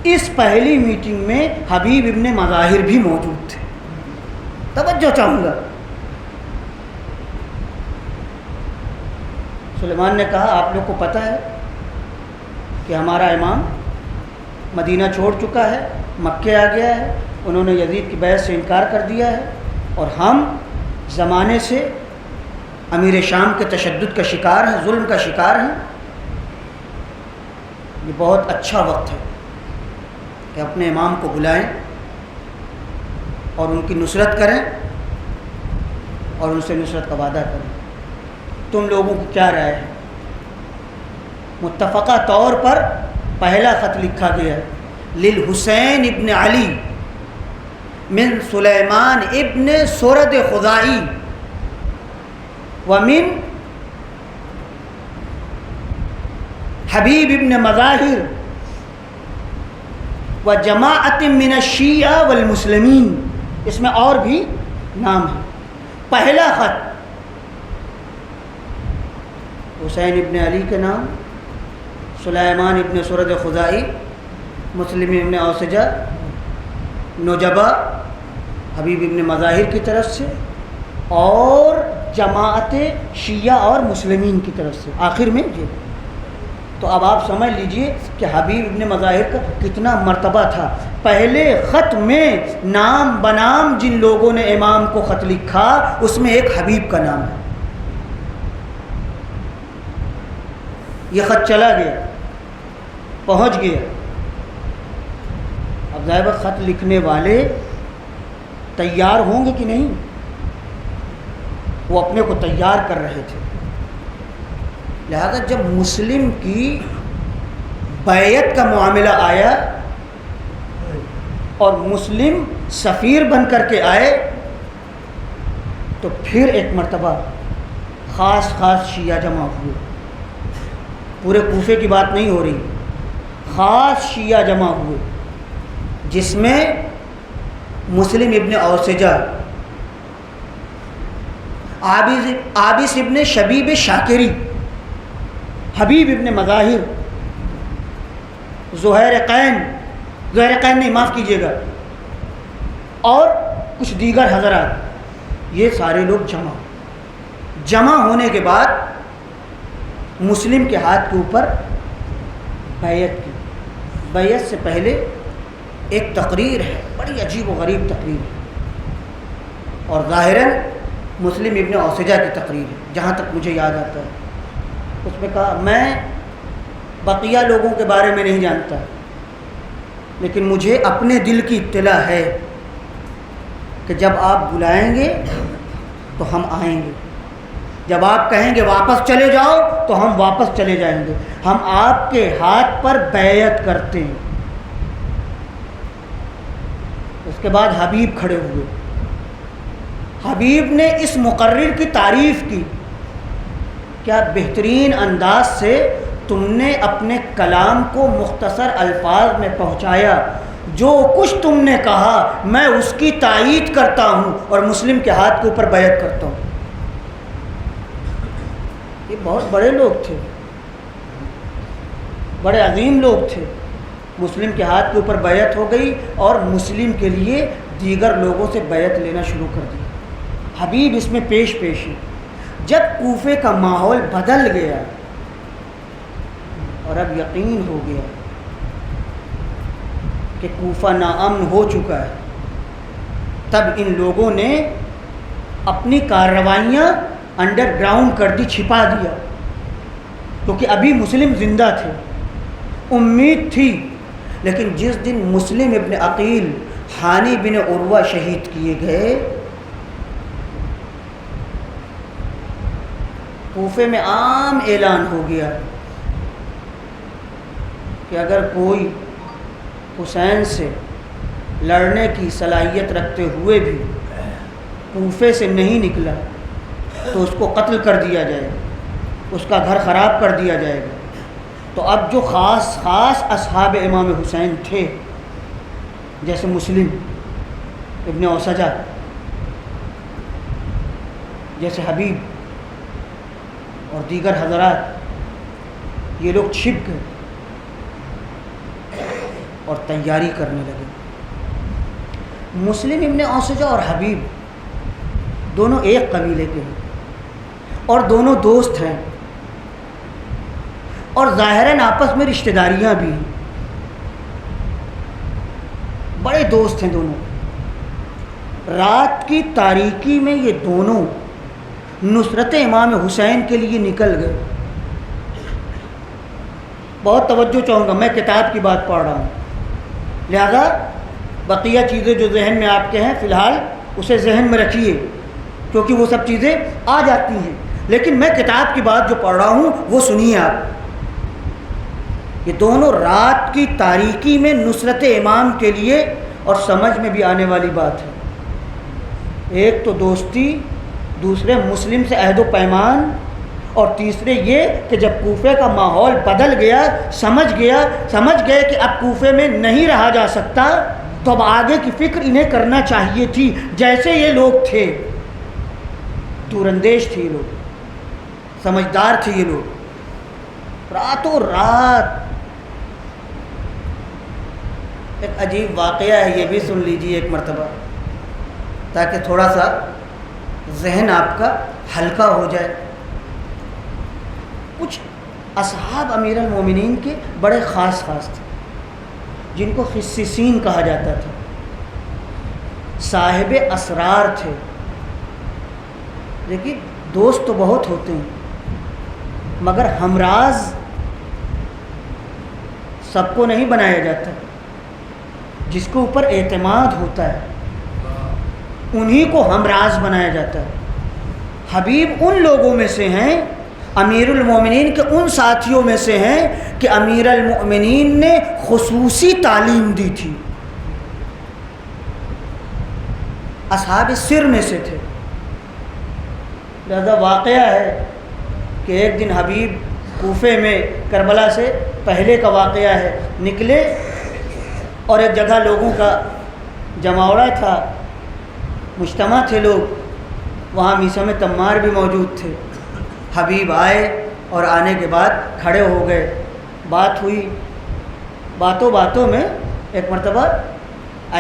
اس پہلی میٹنگ میں حبیب ابن مظاہر بھی موجود تھے۔ توجہ چاہوں گا، سلیمان نے کہا آپ لوگ کو پتہ ہے کہ ہمارا امام مدینہ چھوڑ چکا ہے، مکے آ گیا ہے، انہوں نے یزید کی بیعت سے انکار کر دیا ہے، اور ہم زمانے سے امیر شام کے تشدد کا شکار ہیں، ظلم کا شکار ہیں۔ یہ بہت اچھا وقت ہے کہ اپنے امام کو بلائیں اور ان کی نصرت کریں اور ان سے نصرت کا وعدہ کریں۔ تم لوگوں کی کیا رائے ہے؟ متفقہ طور پر پہلا خط لکھا گیا ہے للحسین ابن علی من سلیمان ابن سرد خزائی ومن حبیب ابن مظاہر وجماعت من الشیعہ والمسلمین، اس میں اور بھی نام ہے۔ پہلا خط حسین ابن علی کے نام، سلیمان ابن سرد خزائی، مسلم ابن اوسجہ، نجبہ، حبیب ابن مظاہر کی طرف سے، اور جماعت شیعہ اور مسلمین کی طرف سے آخر میں یہ۔ تو اب آپ سمجھ لیجئے کہ حبیب ابن مظاہر کا کتنا مرتبہ تھا۔ پہلے خط میں نام بنام جن لوگوں نے امام کو خط لکھا اس میں ایک حبیب کا نام ہے۔ یہ خط چلا گیا، پہنچ گیا۔ اب ظاہر خط لکھنے والے تیار ہوں گے کہ نہیں؟ وہ اپنے کو تیار کر رہے تھے، لہذا جب مسلم کی بیعت کا معاملہ آیا اور مسلم سفیر بن کر کے آئے تو پھر ایک مرتبہ خاص شیعہ جمع ہوئے۔ پورے کوفے کی بات نہیں ہو رہی، خاص شیعہ جمع ہوئے جس میں مسلم ابن اوسجہ، عابس ابن شبیب شاکری، حبیب ابن مظاہر، زہیر قین نہیں، معاف کیجیے گا، اور کچھ دیگر حضرات، یہ سارے لوگ جمع ہونے کے بعد مسلم کے ہاتھ کے اوپر بیعت کی۔ بیعت سے پہلے ایک تقریر ہے، بڑی عجیب و غریب تقریر ہے، اور ظاہراً مسلم ابن اوسجہ کی تقریر ہے جہاں تک مجھے یاد آتا ہے۔ اس میں کہا میں بقیہ لوگوں کے بارے میں نہیں جانتا، لیکن مجھے اپنے دل کی اطلاع ہے کہ جب آپ بلائیں گے تو ہم آئیں گے، جب آپ کہیں گے واپس چلے جاؤ تو ہم واپس چلے جائیں گے، ہم آپ کے ہاتھ پر بیعت کرتے ہیں۔ اس کے بعد حبیب کھڑے ہوئے۔ حبیب نے اس مقرر کی تعریف کی، کیا بہترین انداز سے تم نے اپنے کلام کو مختصر الفاظ میں پہنچایا، جو کچھ تم نے کہا میں اس کی تائید کرتا ہوں اور مسلم کے ہاتھ کے اوپر بیعت کرتا ہوں۔ یہ بہت بڑے لوگ تھے، بڑے عظیم لوگ تھے۔ مسلم کے ہاتھ کے اوپر بیعت ہو گئی اور مسلم کے لیے دیگر لوگوں سے بیعت لینا شروع کر دی۔ حبیب اس میں پیش ہے۔ جب کوفے کا ماحول بدل گیا اور اب یقین ہو گیا کہ کوفہ ناامن ہو چکا ہے، تب ان لوگوں نے اپنی کارروائیاں انڈر گراؤنڈ کر دی، چھپا دیا، کیونکہ ابھی مسلم زندہ تھے، امید تھی۔ لیکن جس دن مسلم ابن عقیل حانی بن عروہ شہید کیے گئے، کوفے میں عام اعلان ہو گیا کہ اگر کوئی حسین سے لڑنے کی صلاحیت رکھتے ہوئے بھی کوفے سے نہیں نکلا تو اس کو قتل کر دیا جائے گا، اس کا گھر خراب کر دیا جائے گا۔ تو اب جو خاص اصحاب امام حسین تھے، جیسے مسلم ابن اوسجہ، جیسے حبیب اور دیگر حضرات، یہ لوگ چھپ گئے اور تیاری کرنے لگے۔ مسلم ابن اوسجہ اور حبیب دونوں ایک قبیلے کے ہیں اور دونوں دوست ہیں، اور ظاہراً آپس میں رشتہ داریاں بھی ہیں، بڑے دوست ہیں دونوں۔ رات کی تاریکی میں یہ دونوں نصرت امام حسین کے لیے نکل گئے۔ بہت توجہ چاہوں گا، میں کتاب کی بات پڑھ رہا ہوں، لہذا بقیہ چیزیں جو ذہن میں آپ کے ہیں فی الحال اسے ذہن میں رکھیے، کیونکہ وہ سب چیزیں آ جاتی ہیں، لیکن میں کتاب کی بات جو پڑھ رہا ہوں وہ سنیے آپ۔ یہ دونوں رات کی تاریکی میں نصرت امام کے لیے، اور سمجھ میں بھی آنے والی بات ہے، ایک تو دوستی، دوسرے مسلم سے عہد و پیمان، اور تیسرے یہ کہ جب کوفے کا ماحول بدل گیا، سمجھ گئے کہ اب کوفے میں نہیں رہا جا سکتا، تو اب آگے کی فکر انہیں کرنا چاہیے تھی۔ جیسے یہ لوگ تھے، دور اندیش تھے یہ لوگ، سمجھدار تھے یہ لوگ، راتوں رات۔ ایک عجیب واقعہ ہے، یہ بھی سن لیجیے ایک مرتبہ، تاکہ تھوڑا سا ذہن آپ کا ہلکا ہو جائے۔ کچھ اصحاب امیر المومنین کے بڑے خاص تھے، جن کو خصیصین کہا جاتا تھا، صاحب اسرار تھے۔ لیکن دوست تو بہت ہوتے ہیں، مگر ہمراز سب کو نہیں بنایا جاتا، جس کے اوپر اعتماد ہوتا ہے انہی کو ہمراز بنایا جاتا ہے۔ حبیب ان لوگوں میں سے ہیں، امیر المومنین کے ان ساتھیوں میں سے ہیں کہ امیر المومنین نے خصوصی تعلیم دی تھی، اصحاب سر میں سے تھے۔ لہذا واقعہ ہے کہ ایک دن حبیب کوفے میں، کربلا سے پہلے کا واقعہ ہے، نکلے اور ایک جگہ لوگوں کا جماوڑا تھا، مجتمع تھے لوگ، وہاں میثم تمار بھی موجود تھے۔ حبیب آئے اور آنے کے بعد کھڑے ہو گئے، بات ہوئی، باتوں میں ایک مرتبہ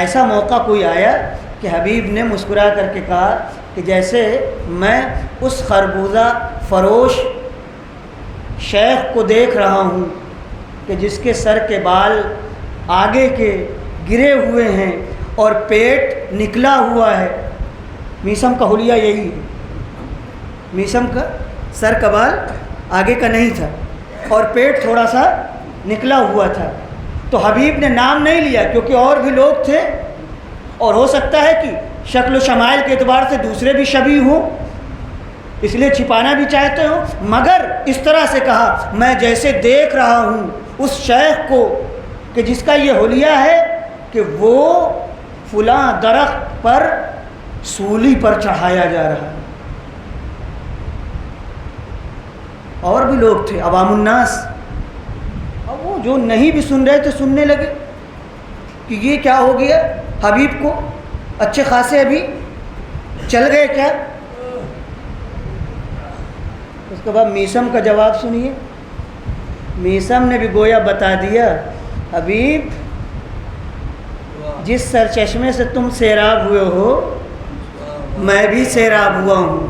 ایسا موقع کوئی آیا کہ حبیب نے مسکرا کر کے کہا کہ جیسے میں اس خربوزہ فروش شیخ کو دیکھ رہا ہوں کہ جس کے سر کے بال آگے کے گرے ہوئے ہیں اور پیٹ نکلا ہوا ہے۔ میثم کا حلیہ یہی ہے، میثم کا سر کا بال آگے کا نہیں تھا اور پیٹ تھوڑا سا نکلا ہوا تھا۔ تو حبیب نے نام نہیں لیا کیونکہ اور بھی لوگ تھے، اور ہو سکتا ہے کہ شکل و شمائل کے اعتبار سے دوسرے بھی شبیہ ہوں، اس لیے چھپانا بھی چاہتے ہوں، مگر اس طرح سے کہا میں جیسے دیکھ رہا ہوں اس شیخ کو کہ جس کا یہ حلیہ ہے کہ وہ فلاں درخت پر سولی پر چڑھایا جا رہا ہے۔ اور بھی لوگ تھے، عوام الناس، اور وہ جو نہیں بھی سن رہے تھے سننے لگے کہ یہ کیا ہو گیا، حبیب کو اچھے خاصے ابھی چل گئے کیا۔ اس کے بعد میثم کا جواب سنیے، میثم نے بھی گویا بتا دیا، حبیب جس سرچشمے سے تم سیراب ہوئے ہو میں بھی سیراب ہوا ہوں۔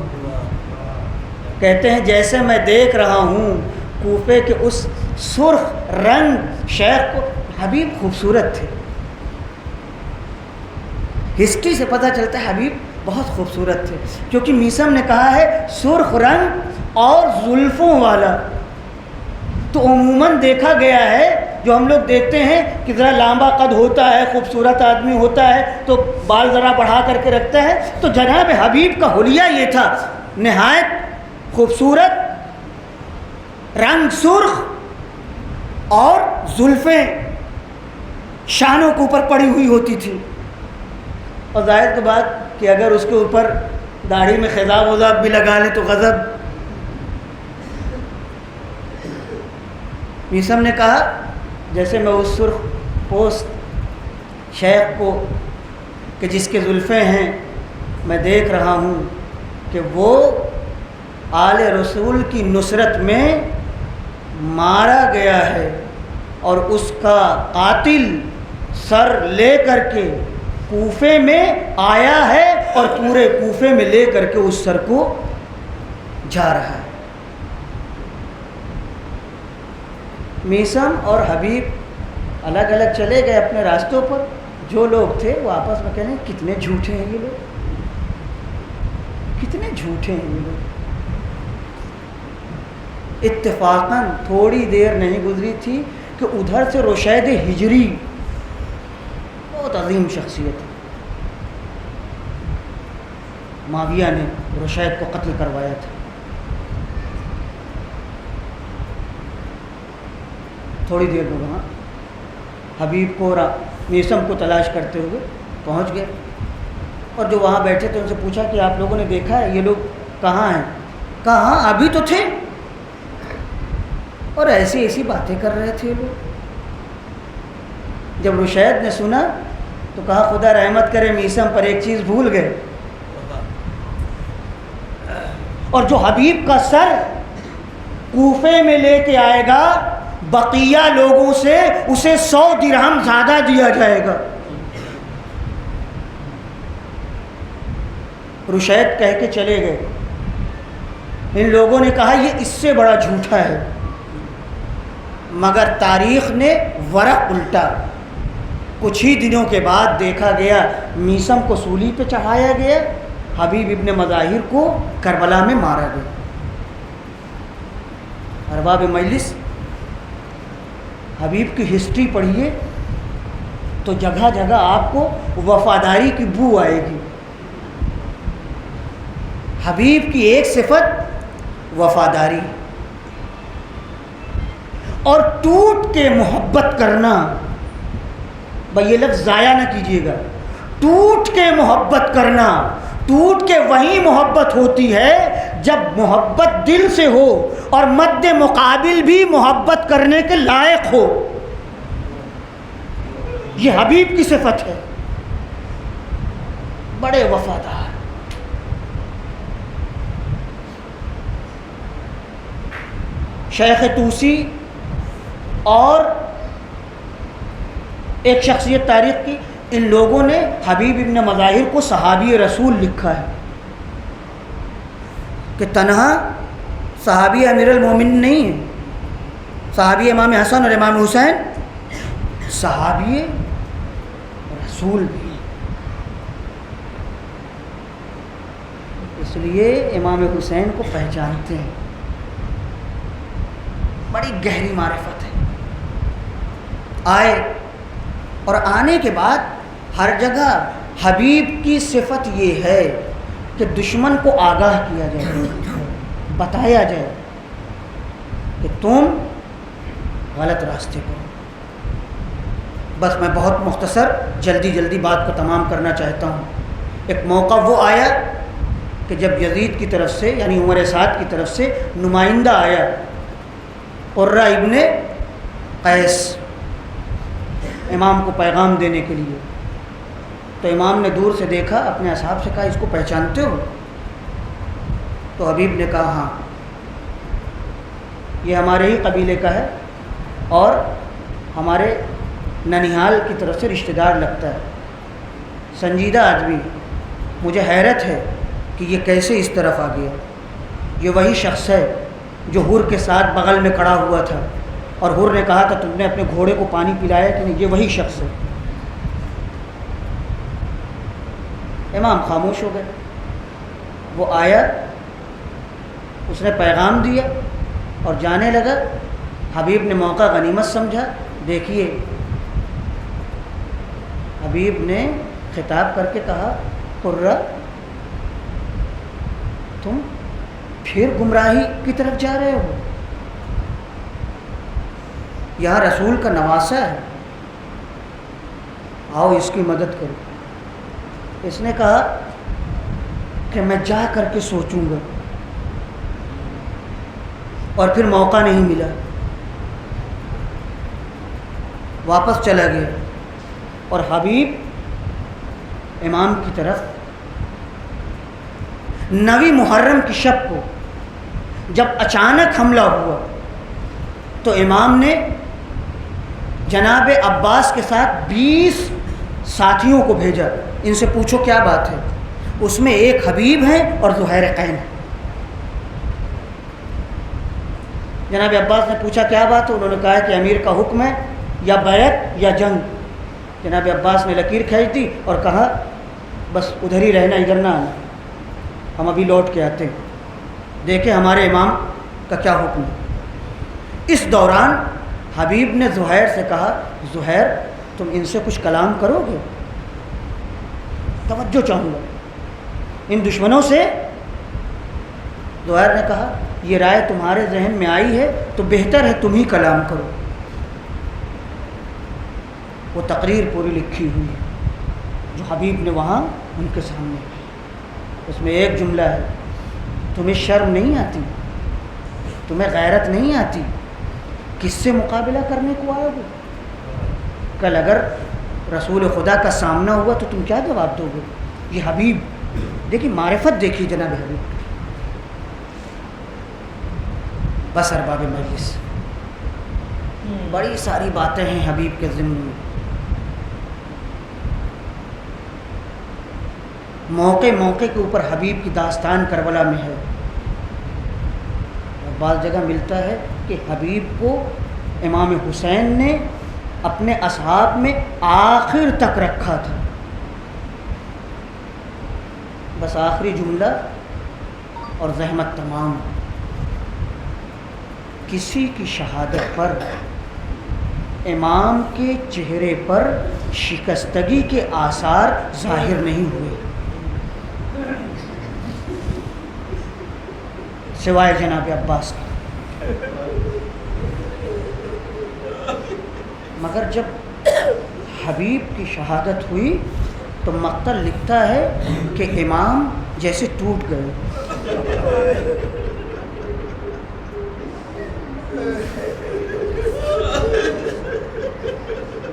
کہتے ہیں جیسے میں دیکھ رہا ہوں کوفے کے اس سرخ رنگ شیخ کو، حبیب خوبصورت تھے، ہسٹری سے پتہ چلتا ہے حبیب بہت خوبصورت تھے، کیونکہ میثم نے کہا ہے سرخ رنگ اور زلفوں والا۔ تو عموماً دیکھا گیا ہے، جو ہم لوگ دیکھتے ہیں کہ ذرا لمبا قد ہوتا ہے، خوبصورت آدمی ہوتا ہے تو بال ذرا بڑھا کر کے رکھتا ہے، تو جناب حبیب کا حلیہ یہ تھا، نہایت خوبصورت، رنگ سرخ اور زلفیں شانوں کے اوپر پڑی ہوئی ہوتی تھی، اور ظاہر کی بات کہ اگر اس کے اوپر داڑھی میں خضاب وضاب بھی لگا لیں تو غضب۔ میثم نے کہا جیسے میں اس سرخ پوست شیخ کو کہ جس کے زلفیں ہیں میں دیکھ رہا ہوں کہ وہ آل رسول کی نصرت میں مارا گیا ہے، اور اس کا قاتل سر لے کر کے کوفے میں آیا ہے اور پورے کوفے میں لے کر کے اس سر کو جا رہا ہے۔ میثم اور حبیب الگ الگ چلے گئے اپنے راستوں پر. جو لوگ تھے وہ آپس میں کہنے کتنے جھوٹے ہیں یہ لوگ, کتنے جھوٹے ہیں یہ لوگ. اتفاقاً تھوڑی دیر نہیں گزری تھی کہ ادھر سے رشید ہجری, بہت عظیم شخصیت ہے, معاویہ نے رشید کو قتل کروایا تھا. تھوڑی دیر میں وہاں حبیب کو اور میثم کو تلاش کرتے ہوئے پہنچ گئے, اور جو وہاں بیٹھے تھے ان سے پوچھا کہ آپ لوگوں نے دیکھا ہے یہ لوگ کہاں ہیں؟ کہاں, ابھی تو تھے اور ایسی ایسی باتیں کر رہے تھے لوگ. جب رشید نے سنا تو کہا خدا رحمت کرے میثم پر ایک چیز بھول گئے, اور جو حبیب کا سر کوفے میں لے کے آئے گا بقیہ لوگوں سے اسے 100 درہم زیادہ دیا جائے گا. رشید کہہ کے چلے گئے. ان لوگوں نے کہا یہ اس سے بڑا جھوٹا ہے, مگر تاریخ نے ورق الٹا. کچھ ہی دنوں کے بعد دیکھا گیا میثم کو سولی پہ چڑھایا گیا, حبیب ابن مظاہر کو کربلا میں مارا گیا. ارباب مجلس حبیب کی ہسٹری پڑھیے تو جگہ جگہ آپ کو وفاداری کی بو آئے گی. حبیب کی ایک صفت وفاداری, اور ٹوٹ کے محبت کرنا. بھائی یہ لفظ ضائع نہ کیجیے گا, ٹوٹ کے محبت کرنا. ٹوٹ کے وہی محبت ہوتی ہے جب محبت دل سے ہو اور مد مقابل بھی محبت کرنے کے لائق ہو. یہ حبیب کی صفت ہے, بڑے وفادار. شیخ طوسی اور ایک شخصیت تاریخ کی, ان لوگوں نے حبیب ابن مظاہر کو صحابی رسول لکھا ہے کہ تنہا صحابی امیر المومنین نہیں ہے, صحابی امام حسن اور امام حسین صحابی رسول بھی ہیں. اس لیے امام حسین کو پہچانتے ہیں, بڑی گہری معرفت ہے. آئے اور آنے کے بعد ہر جگہ حبیب کی صفت یہ ہے کہ دشمن کو آگاہ کیا جائے, بتایا جائے کہ تم غلط راستے پر. بس میں بہت مختصر جلدی بات کو تمام کرنا چاہتا ہوں. ایک موقع وہ آیا کہ جب یزید کی طرف سے یعنی عمر سعد کی طرف سے نمائندہ آیا قرہ ابن قیس امام کو پیغام دینے کے لیے. تو امام نے دور سے دیکھا, اپنے اصحاب سے کہا اس کو پہچانتے ہو؟ تو حبیب نے کہا ہاں, یہ ہمارے ہی قبیلے کا ہے اور ہمارے ننیہال کی طرف سے رشتہ دار لگتا ہے, سنجیدہ آدمی. مجھے حیرت ہے کہ یہ کیسے اس طرف آ گیا. یہ وہی شخص ہے جو حر کے ساتھ بغل میں کھڑا ہوا تھا اور حر نے کہا تھا تم نے اپنے گھوڑے کو پانی پلایا کہ نہیں, یہ وہی شخص ہے. امام خاموش ہو گئے. وہ آیا, اس نے پیغام دیا اور جانے لگا. حبیب نے موقع غنیمت سمجھا. دیکھیے حبیب نے خطاب کر کے کہا قرہ تم پھر گمراہی کی طرف جا رہے ہو, یہاں رسول کا نواسہ ہے, آؤ اس کی مدد کرو. اس نے کہا کہ میں جا کر کے سوچوں گا, اور پھر موقع نہیں ملا, واپس چلا گیا. اور حبیب امام کی طرف 9 محرم کی شب کو جب اچانک حملہ ہوا تو امام نے جناب عباس کے ساتھ 20 ساتھیوں کو بھیجا, ان سے پوچھو کیا بات ہے. اس میں ایک حبیب ہیں اور زہیر قین. جناب عباس نے پوچھا کیا بات ہے؟ انہوں نے کہا کہ امیر کا حکم ہے یا بیعت یا جنگ۔ جناب عباس نے لکیر کھینچ دی اور کہا بس ادھر ہی رہنا، ادھر نہ آنا، ہم ابھی لوٹ کے آتے ہیں، دیکھیں ہمارے امام کا کیا حکم ہے۔ اس دوران حبیب نے زہیر سے کہا زہیر تم ان سے کچھ کلام کرو گے؟ توجہ چاہوں گا ان دشمنوں سے۔ زہیر نے کہا یہ رائے تمہارے ذہن میں آئی ہے تو بہتر ہے تم ہی کلام کرو۔ وہ تقریر پوری لکھی ہوئی ہے جو حبیب نے وہاں ان کے سامنے کی۔ اس میں ایک جملہ ہے تمہیں شرم نہیں آتی، تمہیں غیرت نہیں آتی، کس سے مقابلہ کرنے کو آئے ہو؟ کل اگر رسول خدا کا سامنا ہوا تو تم کیا جواب دو گے؟ یہ حبیب دیکھیے، معرفت دیکھیے جناب حبیب۔ بس ارباب مجلس، بڑی ساری باتیں ہیں حبیب کے ضمن میں۔ موقع موقع کے اوپر حبیب کی داستان کربلا میں ہے۔ اور بعض جگہ ملتا ہے کہ حبیب کو امام حسین نے اپنے اصحاب میں آخر تک رکھا تھا۔ بس آخری جملہ اور زحمت تمام۔ کسی کی شہادت پر امام کے چہرے پر شکستگی کے آثار ظاہر نہیں ہوئے سوائے جناب عباس کے۔ مگر جب حبیب کی شہادت ہوئی تو مقتل لکھتا ہے کہ امام جیسے ٹوٹ گئے۔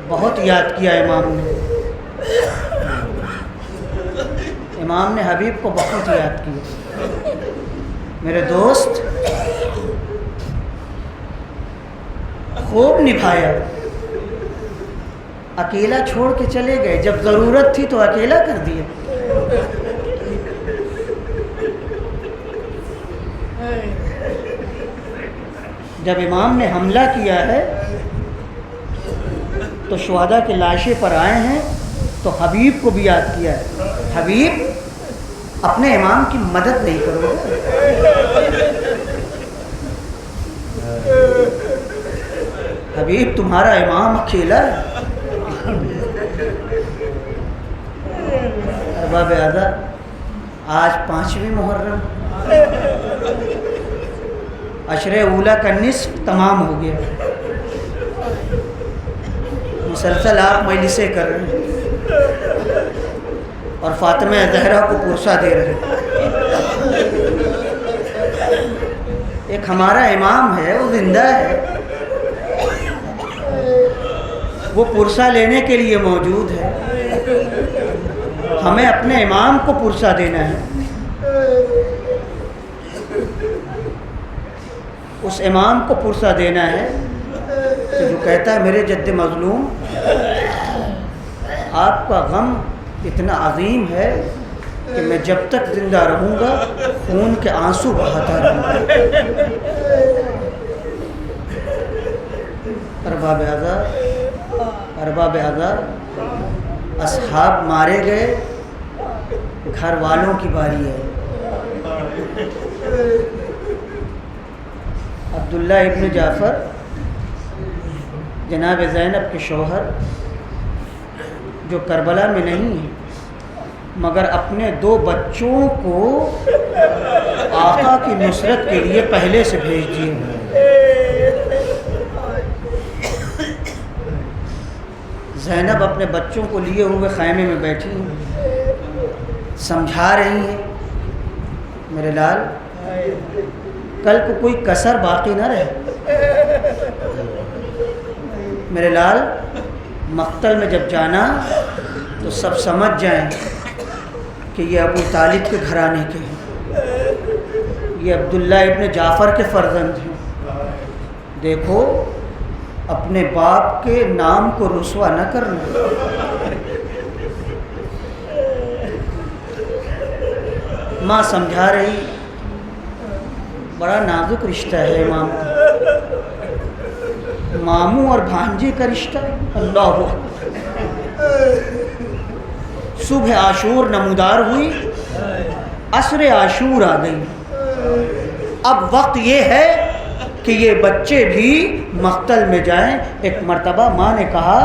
بہت یاد کیا امام نے، امام نے حبیب کو بہت یاد کیا۔ میرے دوست خوب نبھایا، اکیلا چھوڑ کے چلے گئے، جب ضرورت تھی تو اکیلا کر دیا۔ جب امام نے حملہ کیا ہے تو شہداء کے لاشیں پر آئے ہیں تو حبیب کو بھی یاد کیا ہے۔ حبیب اپنے امام کی مدد نہیں کرو گے؟ حبیب تمہارا امام اکیلا ہے۔ ارباب اعضاء، آج 5ویں محرم، عشرِ اولیٰ کا نصف تمام ہو گیا۔ مسلسل آپ مجلسیں کر رہے ہیں اور فاطمہ زہرا کو پرسہ دے رہے ہیں۔ ایک ہمارا امام ہے، وہ زندہ ہے، وہ پرسہ لینے کے لیے موجود ہے۔ ہمیں اپنے امام کو پرسہ دینا ہے۔ اس امام کو پرسہ دینا ہے کہ جو کہتا ہے میرے جد مظلوم، آپ کا غم اتنا عظیم ہے کہ میں جب تک زندہ رہوں گا خون کے آنسو بہاتا رہوں گا۔ ارباب اعضاء، اصحاب مارے گئے، گھر والوں کی باری ہے۔ عبداللہ ابن جعفر جناب زینب کے شوہر، جو کربلا میں نہیں ہیں مگر اپنے 2 بچوں کو آقا کی نصرت کے لیے پہلے سے بھیج دیے ہیں۔ زینب اپنے بچوں کو لیے ہوئے خیمے میں بیٹھی ہیں، سمجھا رہی ہیں میرے لال کل کو کوئی کسر باقی نہ رہے، میرے لال مقتل میں جب جانا تو سب سمجھ جائیں کہ یہ ابو طالب کے گھرانے کے ہیں، یہ عبداللہ ابن جعفر کے فرزند ہیں۔ دیکھو اپنے باپ کے نام کو رسوا نہ کرنا۔ ماں سمجھا رہی، بڑا نازک رشتہ ہے امام کا، ماموں اور بھانجے کا رشتہ، اللہ اکبر۔ صبح عاشور نمودار ہوئی، عصر عاشور آ گئی، اب وقت یہ ہے کہ یہ بچے بھی مقتل میں جائیں۔ ایک مرتبہ ماں نے کہا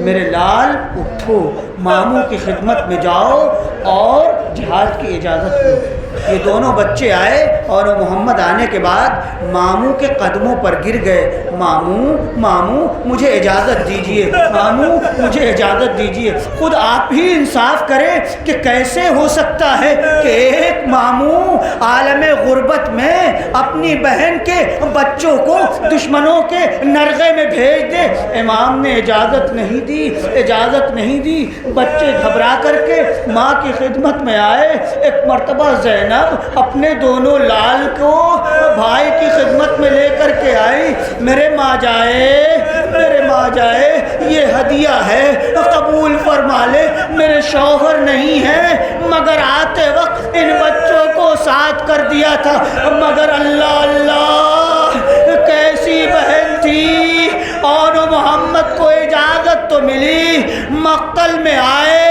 میرے لال اٹھو، ماموں کی خدمت میں جاؤ اور جہاد کی اجازت دو۔ یہ دونوں بچے آئے اور محمد آنے کے بعد ماموں کے قدموں پر گر گئے، ماموں ماموں مجھے اجازت دیجئے، ماموں مجھے اجازت دیجئے۔ خود آپ ہی انصاف کریں کہ کیسے ہو سکتا ہے کہ ایک ماموں عالم غربت میں اپنی بہن کے بچوں کو دشمنوں کے نرغے میں بھیج دے۔ امام نے اجازت نہیں دی، اجازت نہیں دی۔ بچے گھبرا کر کے ماں کی خدمت میں آئے۔ ایک مرتبہ زینب اپنے دونوں لال کو بھائی کی خدمت میں لے کر کے آئی۔ میرے ماں جائے، میرے ماں جائے، یہ ہدیہ ہے، قبول فرما لے۔ میرے شوہر نہیں ہے مگر آتے وقت ان بچوں کو ساتھ کر دیا تھا، مگر اللہ اللہ کیسی بہن تھی۔ اور محمد کو اجازت تو ملی، مقتل میں آئے،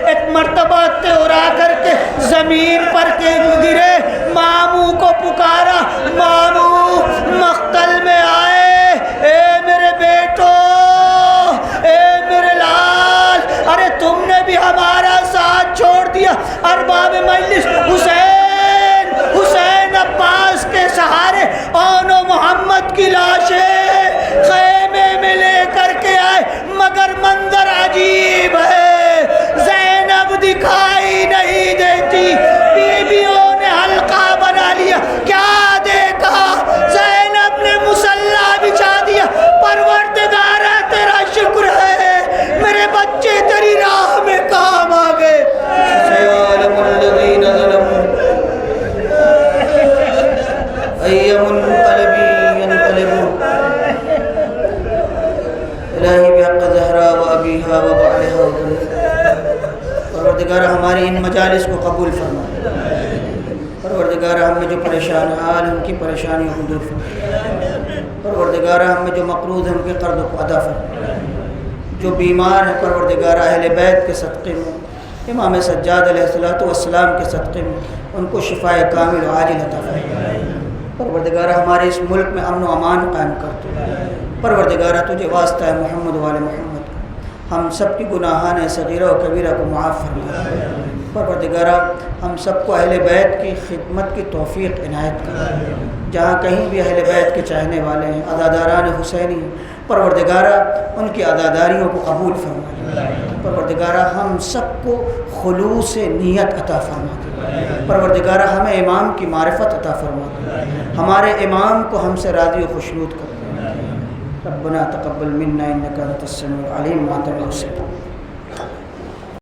ایک مرتبہ تورا کر کے زمین پر کے گرے، ماموں کو پکارا، ماموں مقتل میں آئے، اے میرے بیٹو، اے میرے لال، ارے تم نے بھی ہمارا ساتھ چھوڑ دیا۔ ارباب مجلس حسین، حسین عباس کے سہارے اون و محمد کی لاشیں خیمے میں لے کر کے آئے، مگر منظر عجیب ہے، زینب دکھائی نہیں دیتی۔ بیویوں نے حلقہ بنا لیا، کیا دیکھا؟ زینب نے مصلی بچھا دیا۔ پروردگارا تیرا شکر ہے، میرے بچے تیری راہ میں کام آ گئے۔ سیعلم الذین ظلموا ای منقلب ینقلبون۔ الہی بحق زہرا و ابیہا و بعلہا و بنیہا، پروردگار ہماری ان مجالس کو قبول فرما۔ پروردگار ہم میں جو پریشان حال ہیں ان کی پریشانیوں کو دور فرما۔ پروردگار ہم میں جو مقروض ہیں ان کے قرضوں کو ادا فرما۔ جو بیمار ہیں پروردگار اہل بیت کے صدقے میں، امام سجاد علیہ السلام کے صدقے میں ان کو شفاء کامل و عاجل عطا فرما۔ پروردگار ہمارے اس ملک میں امن و امان قائم کر دو۔ پروردگار تجھے واسطہ ہے محمد و آل محمد کا، ہم سب کی گناہان صغیرہ و کبیرہ کو معاف فرما۔ پروردگارہ ہم سب کو اہل بیت کی خدمت کی توفیق عنایت کر۔ جہاں کہیں بھی اہل بیت کے چاہنے والے ہیں، عزاداران حسینی ہیں، پروردگارہ ان کی عزاداریوں کو قبول فرما۔ پروردگارہ ہم سب کو خلوص نیت عطا فرما دے۔ پروردگارہ ہمیں امام کی معرفت عطا فرما دے، ہمارے امام کو ہم سے راضی و خوشنود کر دے۔ ربنا تقبل منا انک انت السمیع العلیم وانت السمیع